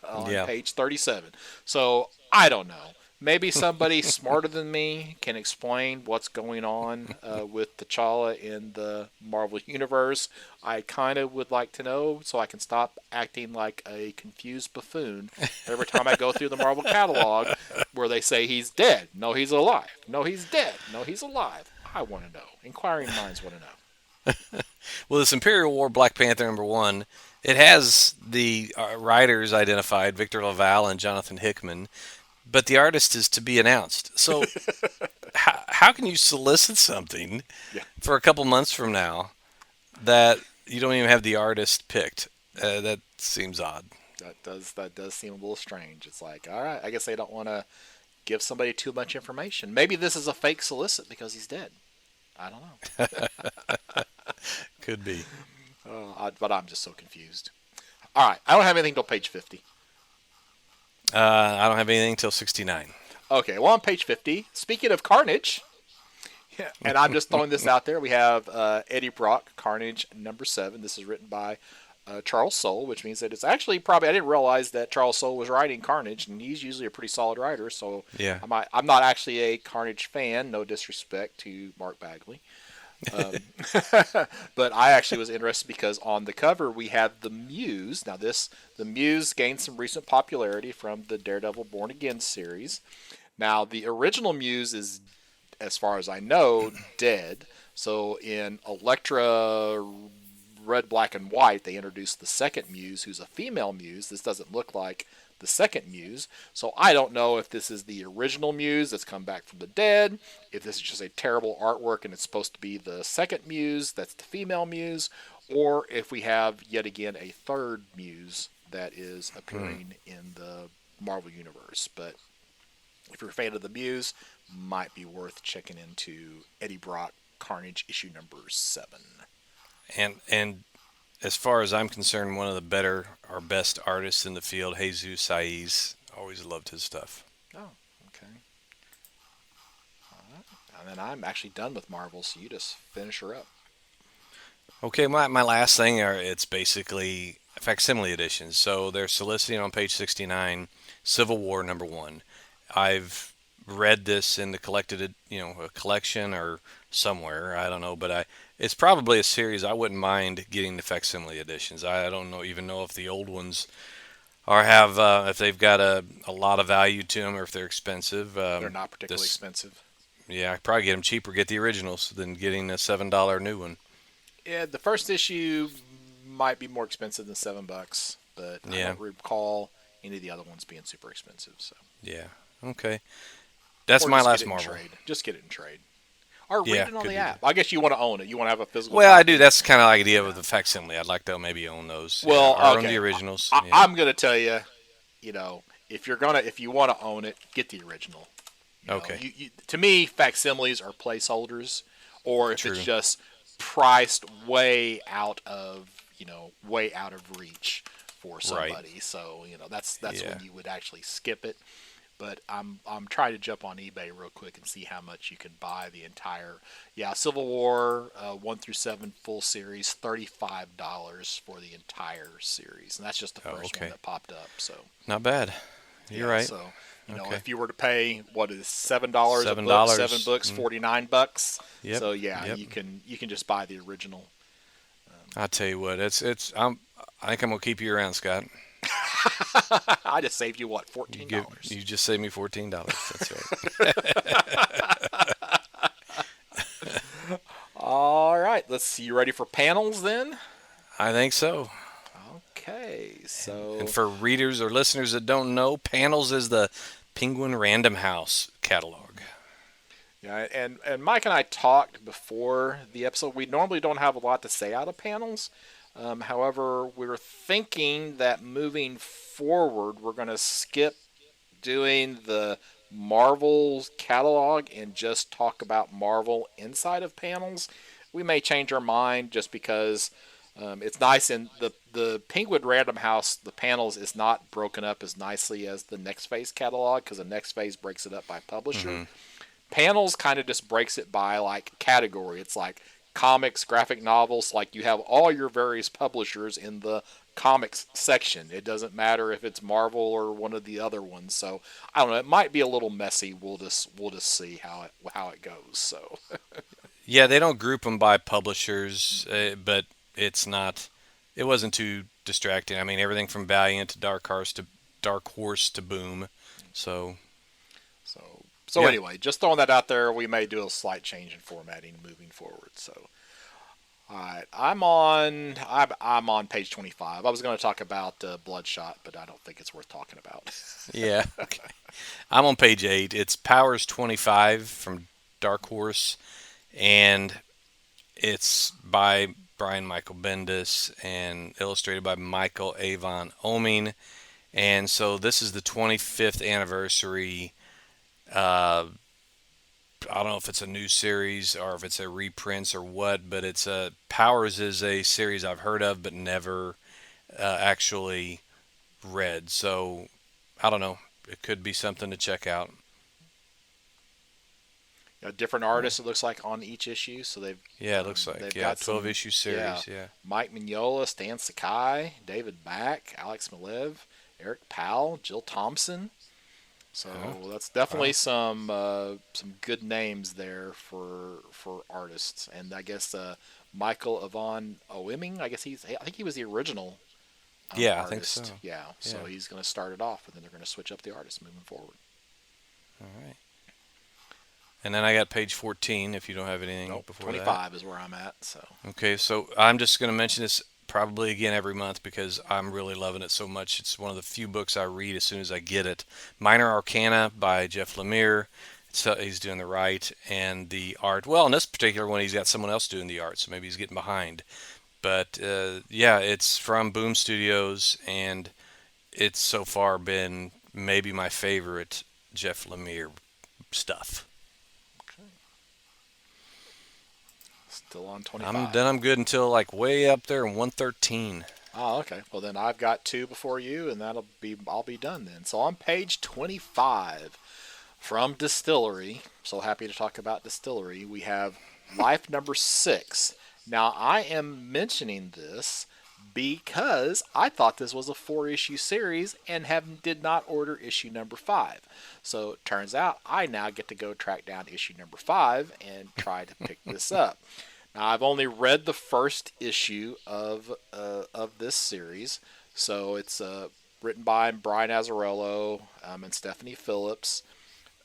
Speaker 1: on
Speaker 2: Yeah.
Speaker 1: page 37. So I don't know. Maybe somebody smarter than me can explain what's going on with T'Challa in the Marvel Universe. I kind of would like to know so I can stop acting like a confused buffoon every time I go through the Marvel catalog where they say he's dead. No, he's alive. No, he's dead. No, he's alive. I want to know. Inquiring minds want to know.
Speaker 2: Well, this Imperial War Black Panther number 1, it has the writers identified, Victor LaValle and Jonathan Hickman, but the artist is to be announced. So how can you solicit something
Speaker 1: Yeah,
Speaker 2: for a couple months from now that you don't even have the artist picked? That seems odd.
Speaker 1: that does seem a little strange. It's like, all right, I guess they don't want to give somebody too much information. Maybe this is a fake solicit because he's dead. I don't know.
Speaker 2: Could be.
Speaker 1: But I'm just so confused. All right, I don't have anything till page 50.
Speaker 2: I don't have anything till 69.
Speaker 1: Okay, well, on page 50, speaking of Carnage, and I'm just throwing this out there, we have Eddie Brock, Carnage number 7. This is written by Charles Soule, which means that it's actually probably, I didn't realize that Charles Soule was writing Carnage, and he's usually a pretty solid writer, so
Speaker 2: Yeah.
Speaker 1: I'm not actually a Carnage fan, no disrespect to Mark Bagley. Um, but I actually was interested because on the cover we have the Muse. Now the Muse gained some recent popularity from the Daredevil Born Again series. Now the original Muse is, as far as I know, dead. So in Elektra Red, Black, and White, they introduced the second Muse, who's a female Muse. This doesn't look like the second Muse. So I don't know if this is the original Muse that's come back from the dead, if this is just a terrible artwork and it's supposed to be the second Muse that's the female Muse, or if we have yet again a third Muse that is
Speaker 2: Hmm.
Speaker 1: appearing in the Marvel Universe. But if you're a fan of the Muse, might be worth checking into Eddie Brock Carnage issue number 7.
Speaker 2: And as far as I'm concerned, one of the better or best artists in the field, Jesus Saiz. Always loved his stuff.
Speaker 1: Oh, okay. And then I'm actually done with Marvel, so you just finish her up.
Speaker 2: Okay, my last thing are it's basically facsimile editions. So they're soliciting on page 69, Civil War number 1. I've read this in the collected, a collection or somewhere. I don't know, but it's probably a series I wouldn't mind getting the facsimile editions. I don't know even know if the old ones or have if they've got a lot of value to them or if they're expensive.
Speaker 1: They're not particularly
Speaker 2: This
Speaker 1: expensive.
Speaker 2: Yeah, I probably get them cheaper, get the originals than getting a $7 new one.
Speaker 1: Yeah, the first issue might be more expensive than $7, but I
Speaker 2: Yeah,
Speaker 1: don't recall any of the other ones being super expensive. So,
Speaker 2: yeah, okay. That's
Speaker 1: or
Speaker 2: my
Speaker 1: just get
Speaker 2: last
Speaker 1: it in
Speaker 2: Marvel.
Speaker 1: trade. Just get it in trade, or read
Speaker 2: Yeah,
Speaker 1: it on
Speaker 2: could
Speaker 1: the
Speaker 2: do that.
Speaker 1: app. I guess you want to own it. You want to have a physical
Speaker 2: Well, I do.
Speaker 1: copy.
Speaker 2: That's kind of the idea with
Speaker 1: Yeah.
Speaker 2: the facsimile. I'd like to maybe own those. Yeah,
Speaker 1: Well,
Speaker 2: or own the
Speaker 1: okay.
Speaker 2: originals.
Speaker 1: I,
Speaker 2: Yeah.
Speaker 1: I'm gonna tell you, if you want to own it, get the original.
Speaker 2: Okay.
Speaker 1: To me, facsimiles are placeholders, or if it's
Speaker 2: True.
Speaker 1: just priced way out of reach for
Speaker 2: Right.
Speaker 1: somebody. So that's
Speaker 2: Yeah.
Speaker 1: when you would actually skip it. But I'm trying to jump on eBay real quick and see how much you can buy the entire Civil War 1 through 7 full series, $35 for the entire series, and that's just the
Speaker 2: Oh,
Speaker 1: first one
Speaker 2: okay.
Speaker 1: that popped up. So
Speaker 2: Not bad. You're
Speaker 1: yeah,
Speaker 2: right.
Speaker 1: so
Speaker 2: Okay.
Speaker 1: if you were to pay what is $7 a book, seven
Speaker 2: $7.
Speaker 1: books, $49.
Speaker 2: Yep.
Speaker 1: So yeah,
Speaker 2: Yep.
Speaker 1: you can just buy the original.
Speaker 2: I tell you what, it's I think I'm gonna keep you around, Scott.
Speaker 1: I just saved you what,
Speaker 2: You
Speaker 1: $14?
Speaker 2: give you just saved me $14. That's right.
Speaker 1: All right, let's see. You ready for panels then?
Speaker 2: I think so.
Speaker 1: Okay,
Speaker 2: And
Speaker 1: so
Speaker 2: for readers or listeners that don't know, Panels is the Penguin Random House catalog.
Speaker 1: yeah, and Mike and I talked before the episode. We normally don't have a lot to say out of panels. However, we're thinking that moving forward, we're going to skip doing the Marvel catalog and just talk about Marvel inside of panels. We may change our mind just because it's nice in the Penguin Random House. The panels is not broken up as nicely as the Next Phase catalog because the Next Phase breaks it up by publisher.
Speaker 2: Hmm.
Speaker 1: Panels kind of just breaks it by like category. It's like comics, graphic novels. Like you have all your various publishers in the comics section. It doesn't matter if it's Marvel or one of the other ones. So I don't know. It might be a little messy. We'll just see how it goes. So
Speaker 2: Yeah, they don't group them by publishers, but it's not. It wasn't too distracting. I mean, everything from Valiant to Dark Horse to Boom. So
Speaker 1: so
Speaker 2: yeah,
Speaker 1: anyway, just throwing that out there. We may do a slight change in formatting moving forward. So all right, I'm on page 25. I was going to talk about Bloodshot, but I don't think it's worth talking about.
Speaker 2: yeah. Okay. I'm on page 8. It's Powers 25 from Dark Horse, and it's by Brian Michael Bendis and illustrated by Michael Avon Oming. And so this is the 25th anniversary. I don't know if it's a new series or if it's a reprints or what, but it's a Powers is a series I've heard of but never actually read. So I don't know. It could be something to check out.
Speaker 1: Different artists it looks like on each issue. So
Speaker 2: Yeah, it looks like
Speaker 1: they've
Speaker 2: yeah,
Speaker 1: got
Speaker 2: 12
Speaker 1: some,
Speaker 2: issue
Speaker 1: yeah,
Speaker 2: series. Yeah.
Speaker 1: Mike Mignola, Stan Sakai, David Back, Alex Malev, Eric Powell, Jill Thompson.
Speaker 2: Huh?
Speaker 1: So that's definitely
Speaker 2: Wow.
Speaker 1: some good names there for artists. And I guess Michael Avon Oeming, I think he was the original
Speaker 2: Yeah, I think so.
Speaker 1: artist. Yeah, so
Speaker 2: Yeah.
Speaker 1: he's going to start it off, and then they're going to switch up the artists moving forward.
Speaker 2: All right. And then I got page 14 if you don't have anything
Speaker 1: Nope,
Speaker 2: before that.
Speaker 1: 25 is where I'm at. So
Speaker 2: Okay, so I'm just going to mention this probably again every month because I'm really loving it so much. It's one of the few books I read as soon as I get it. Minor Arcana by Jeff Lemire. So he's doing the right and the art. Well, in this particular one, he's got someone else doing the art, so maybe he's getting behind. But yeah, it's from Boom Studios, and it's so far been maybe my favorite Jeff Lemire stuff.
Speaker 1: okay. Still on
Speaker 2: I'm then
Speaker 1: 25.
Speaker 2: I'm good until like way up there in 113.
Speaker 1: Oh, okay. Well, then I've got two before you, and I'll be done then. So on page 25 from Distillery, so happy to talk about Distillery, we have Life Number 6. Now, I am mentioning this because I thought this was a four-issue series and did not order issue number 5. So it turns out I now get to go track down issue number 5 and try to pick this up. Now, I've only read the first issue of this series, so it's written by Brian Azzarello and Stephanie Phillips,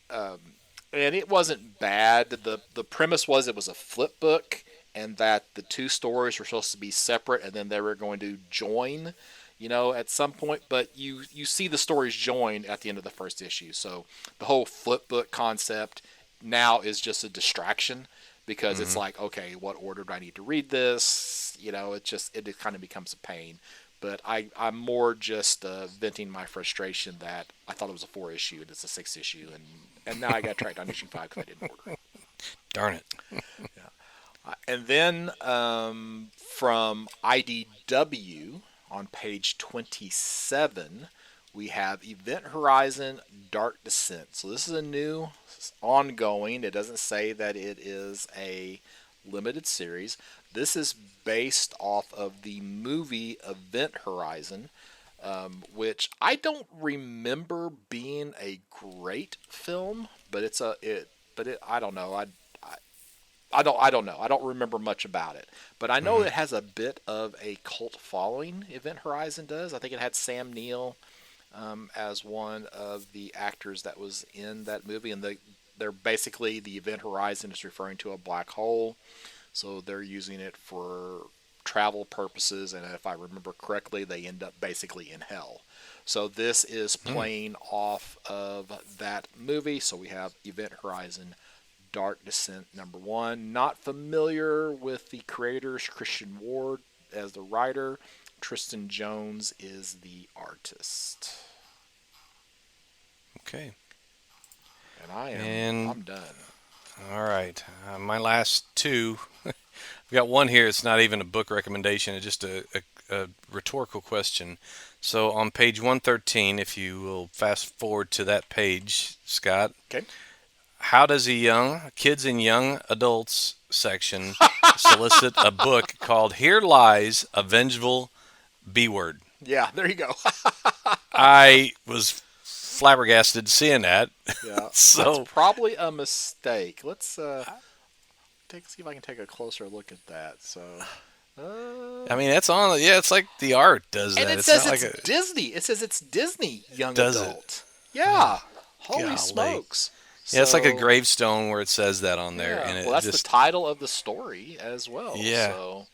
Speaker 1: and it wasn't bad. The premise was it was a flip book, and that the two stories were supposed to be separate, and then they were going to join, at some point. But you see the stories join at the end of the first issue, so the whole flip book concept now is just a distraction because it's
Speaker 2: Hmm.
Speaker 1: like, okay, what order do I need to read this? It kind of becomes a pain. But I'm more just venting my frustration that I thought it was a four issue and it's a six issue, and now I got to track down issue 5 because I didn't order it.
Speaker 2: Darn it.
Speaker 1: And then from IDW on page 27, we have Event Horizon Dark Descent. So this is a new ongoing. It doesn't say that it is a limited series. This is based off of the movie Event Horizon, which I don't remember being a great film, but I don't know. I don't know. I don't remember much about it, but I know
Speaker 2: Hmm.
Speaker 1: it has a bit of a cult following. Event Horizon does. I think it had Sam Neill as one of the actors that was in that movie, and they're basically the Event Horizon is referring to a black hole, so they're using it for travel purposes, and if I remember correctly, they end up basically in hell. So this is
Speaker 2: Hmm.
Speaker 1: playing off of that movie. So we have Event Horizon Dark Descent number one. Not familiar with the creators, Christian Ward as the writer, Tristan Jones is the artist.
Speaker 2: Okay.
Speaker 1: And
Speaker 2: And
Speaker 1: I'm done.
Speaker 2: all right, my last two. We got one here. It's not even a book recommendation. It's just a rhetorical question. So on page 113, if you will fast forward to that page, Scott,
Speaker 1: Okay.
Speaker 2: how does a young kids and young adults section solicit a book called "Here Lies a Vengeful B Word"?
Speaker 1: Yeah, there you go.
Speaker 2: I was flabbergasted seeing that.
Speaker 1: Yeah, that's
Speaker 2: So
Speaker 1: probably a mistake. Let's see if I can take a closer look at that. So,
Speaker 2: I
Speaker 1: uh,
Speaker 2: mean, that's on. Yeah, it's like the art does
Speaker 1: and
Speaker 2: that.
Speaker 1: it
Speaker 2: It's
Speaker 1: says
Speaker 2: not like
Speaker 1: it's
Speaker 2: a
Speaker 1: Disney. It says it's Disney young
Speaker 2: does it.
Speaker 1: adult.
Speaker 2: Oh,
Speaker 1: Yeah. Holy
Speaker 2: golly.
Speaker 1: smokes.
Speaker 2: Yeah, it's like a
Speaker 1: So,
Speaker 2: gravestone where it says that on there,
Speaker 1: yeah.
Speaker 2: and
Speaker 1: Well,
Speaker 2: it
Speaker 1: that's the
Speaker 2: just
Speaker 1: title of the story as well.
Speaker 2: yeah.
Speaker 1: So,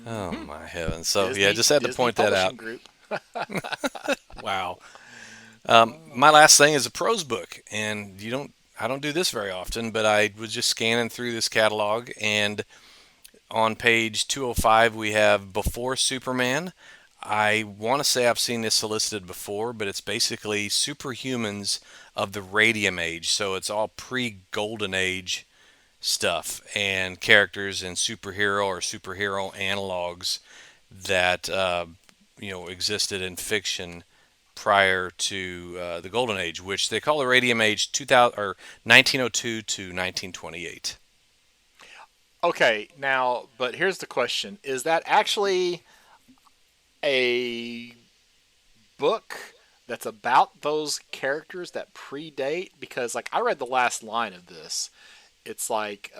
Speaker 2: Oh my heavens! So yeah,
Speaker 1: Disney
Speaker 2: just had to
Speaker 1: Disney
Speaker 2: point that out.
Speaker 1: Publishing Group.
Speaker 2: Wow. My
Speaker 1: Oh,
Speaker 2: last thing is a prose book, and you don't. I don't do this very often, but I was just scanning through this catalog, and on page 205 we have Before Superman. I want to say I've seen this solicited before, but it's basically superhumans of the Radium Age, so it's all pre-Golden Age stuff and characters and superhero or superhero analogs that existed in fiction prior to the Golden Age, which they call the Radium Age 2000 or 1902 to 1928.
Speaker 1: okay. Now, but here's the question: is that actually a book that's about those characters that predate? Because, like, I read the last line of this. It's like,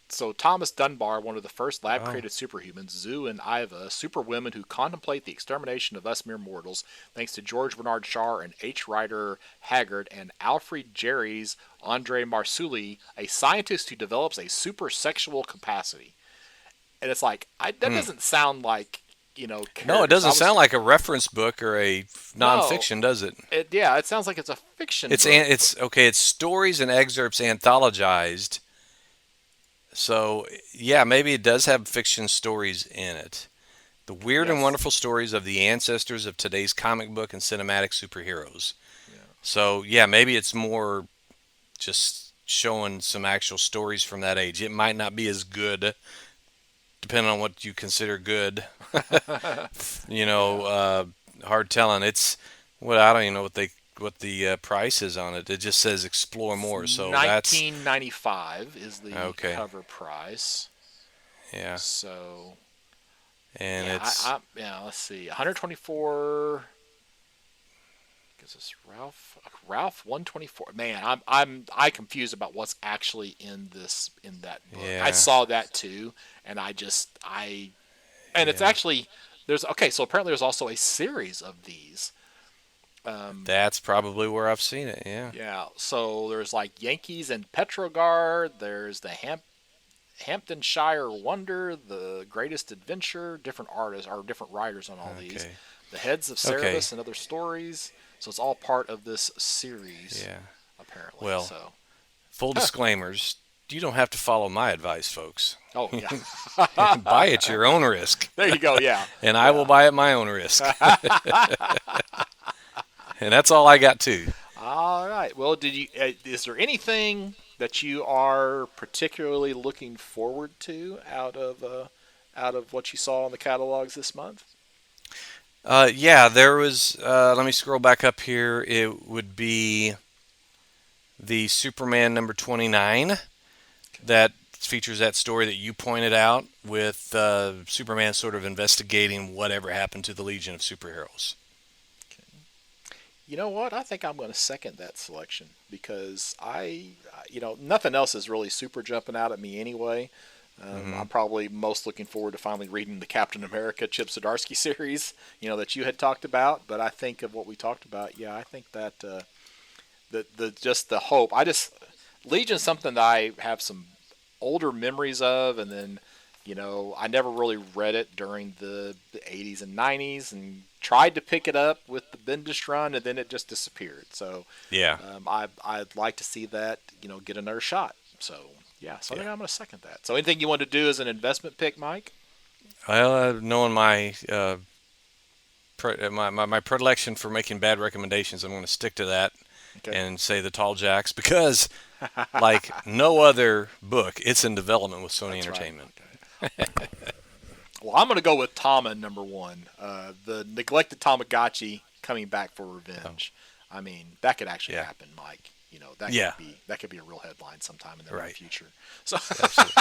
Speaker 1: so Thomas Dunbar, one of the first
Speaker 2: Oh,
Speaker 1: lab-created superhumans, Zoo and Iva, superwomen who contemplate the extermination of us mere mortals, thanks to George Bernard Shaw and H. Rider Haggard and Alfred Jerry's Andre Marsuli, a scientist who develops a super sexual capacity. And it's like, that
Speaker 2: hmm.
Speaker 1: doesn't sound like,
Speaker 2: No, it
Speaker 1: characters.
Speaker 2: doesn't sound like a reference book or a
Speaker 1: No,
Speaker 2: nonfiction, does it?
Speaker 1: yeah, it sounds like it's a fiction
Speaker 2: It's
Speaker 1: book.
Speaker 2: it's okay. It's stories and excerpts anthologized. So yeah, maybe it does have fiction stories in it. The weird and
Speaker 1: Yes.
Speaker 2: wonderful stories of the ancestors of today's comic book and cinematic superheroes.
Speaker 1: Yeah.
Speaker 2: So yeah, maybe it's more just showing some actual stories from that age. It might not be as good, depending on what you consider good. You know,
Speaker 1: Yeah.
Speaker 2: hard telling. It's what I don't even know what the price is on it. It just says explore
Speaker 1: It's
Speaker 2: more. So that's
Speaker 1: 1995 is the
Speaker 2: okay.
Speaker 1: cover price.
Speaker 2: Yeah,
Speaker 1: So
Speaker 2: and
Speaker 1: yeah,
Speaker 2: it's
Speaker 1: yeah. Let's see, 124. Is this Ralph 124? Man, I confused about what's actually in that book. I
Speaker 2: yeah.
Speaker 1: saw that too, and and it's
Speaker 2: Yeah,
Speaker 1: actually there's okay. So apparently there's also a series of these. Um,
Speaker 2: that's probably where I've seen it. Yeah.
Speaker 1: yeah. So there's like Yankees and Petrogard. There's the Hamptonshire Wonder, The Greatest Adventure, different artists or different writers on all these.
Speaker 2: Okay.
Speaker 1: The Heads of
Speaker 2: Okay.
Speaker 1: Cerebus and Other Stories. So it's all part of this series,
Speaker 2: Yeah.
Speaker 1: apparently.
Speaker 2: Well,
Speaker 1: So,
Speaker 2: full disclaimers. You don't have to follow my advice, folks.
Speaker 1: oh yeah,
Speaker 2: Buy at your own risk,
Speaker 1: there you go. Yeah,
Speaker 2: and I will
Speaker 1: yeah.
Speaker 2: buy at my own risk. And that's all I got too.
Speaker 1: All right. Well, is there anything that you are particularly looking forward to out of what you saw in the catalogs this month?
Speaker 2: Yeah, there was. Let me scroll back up here. It would be the Superman number 29 that features that story that you pointed out with Superman sort of investigating whatever happened to the Legion of Superheroes.
Speaker 1: You know what? I think I'm going to second that selection because nothing else is really super jumping out at me anyway.
Speaker 2: Hmm.
Speaker 1: I'm probably most looking forward to finally reading the Captain America Chip Zdarsky series, that you had talked about. But I think of what we talked about, yeah, I think that the just the hope. Legion's something that I have some older memories of, and then I never really read it during the 80s and 90s, and tried to pick it up with the Bendis run, and then it just disappeared. So
Speaker 2: Yeah.
Speaker 1: I'd like to see that get another shot. So yeah, so I
Speaker 2: Yeah.
Speaker 1: think I'm going to second that. So anything you want to do as an investment pick, Mike?
Speaker 2: Well, knowing my predilection for making bad recommendations, I'm going to stick to that
Speaker 1: Okay,
Speaker 2: and say the Tall Jacks because, like no other book, it's in development with Sony
Speaker 1: that's right.
Speaker 2: Entertainment.
Speaker 1: Okay. Well, I'm going to go with Tama number one. The neglected Tamagotchi coming back for
Speaker 2: Oh,
Speaker 1: revenge. I mean, that could actually
Speaker 2: yeah.
Speaker 1: happen, Mike. That
Speaker 2: Yeah.
Speaker 1: could be a real headline sometime in the near
Speaker 2: Right.
Speaker 1: future. So
Speaker 2: Absolutely.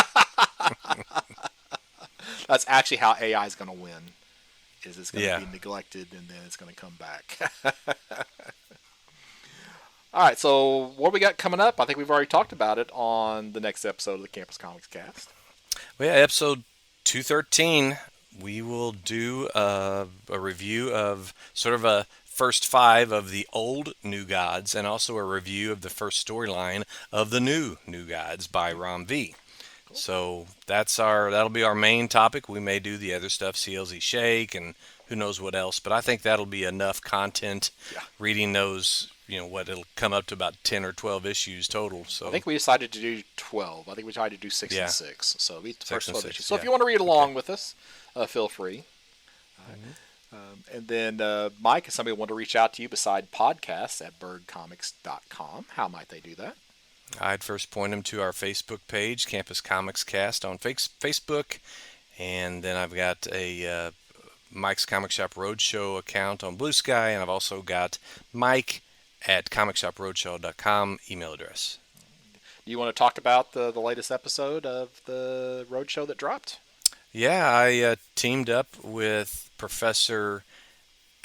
Speaker 1: that's actually how AI is going to win. Is it's going to
Speaker 2: Yeah.
Speaker 1: be neglected and then it's going to come back. All right, so what we got coming up? I think we've already talked about it on the next episode of the Campus Comics Cast.
Speaker 2: Well, yeah, episode 213, we will do a review of sort of a first five of the old New Gods and also a review of the first storyline of the new New Gods by Rom V.
Speaker 1: Cool.
Speaker 2: So that'll be our main topic. We may do the other stuff, CLZ Shake and who knows what else, but I think that'll be enough content
Speaker 1: Yeah.
Speaker 2: reading those, what it'll come up to about 10 or 12 issues total.
Speaker 1: I
Speaker 2: So
Speaker 1: think we decided to do 12. I think we tried to do 6
Speaker 2: yeah,
Speaker 1: and 6. So it'll be the first
Speaker 2: 6 and
Speaker 1: 12 issues.
Speaker 2: 6,
Speaker 1: So if
Speaker 2: yeah.
Speaker 1: you want to read
Speaker 2: Okay.
Speaker 1: along with us, feel free.
Speaker 2: Mhm.
Speaker 1: And then, Mike, if somebody want to reach out to you beside podcasts at birdcomics.com, how might they do that?
Speaker 2: I'd first point them to our Facebook page, Campus Comics Cast on Facebook, and then I've got a Mike's Comic Shop Roadshow account on Blue Sky, and I've also got Mike at comicshoproadshow.com email address.
Speaker 1: Do you want to talk about the latest episode of the Roadshow that dropped?
Speaker 2: Yeah, I teamed up with Professor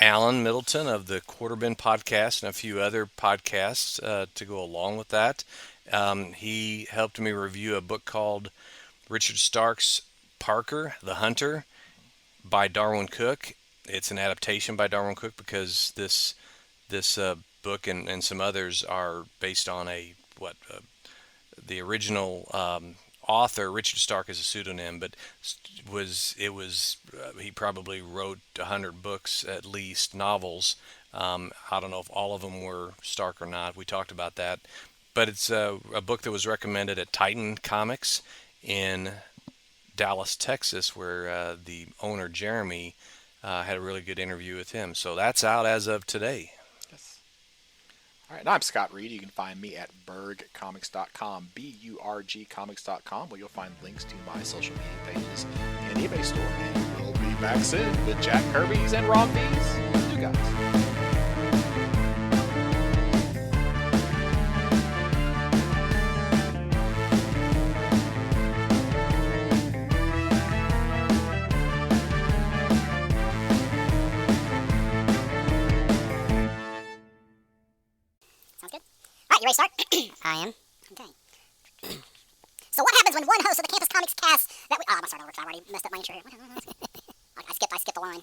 Speaker 2: Alan Middleton of the Quarterbin podcast and a few other podcasts to go along with that. He helped me review a book called Richard Stark's Parker, the Hunter by Darwin Cook. It's an adaptation by Darwin Cook because this book and some others are based on the original author. Richard Stark is a pseudonym, but he probably wrote 100 books at least, novels. I don't know if all of them were Stark or not. We talked about that, but it's a book that was recommended at Titan Comics in Dallas, Texas, where the owner Jeremy had a really good interview with him. So that's out as of today.
Speaker 1: Yes. All right, and I'm Scott Reed. You can find me at burgcomics.com, burgcomics.com, where you'll find links to my social media pages and eBay store. And we'll be back soon with Jack Kirby's and Ron B's New Guys.
Speaker 3: Sounds good. All right, you ready to start? I am. Okay. So what happens when one host of the Campus Comics cast that we... Oh, I'm gonna start over because I already messed up my intro here. I skipped a line.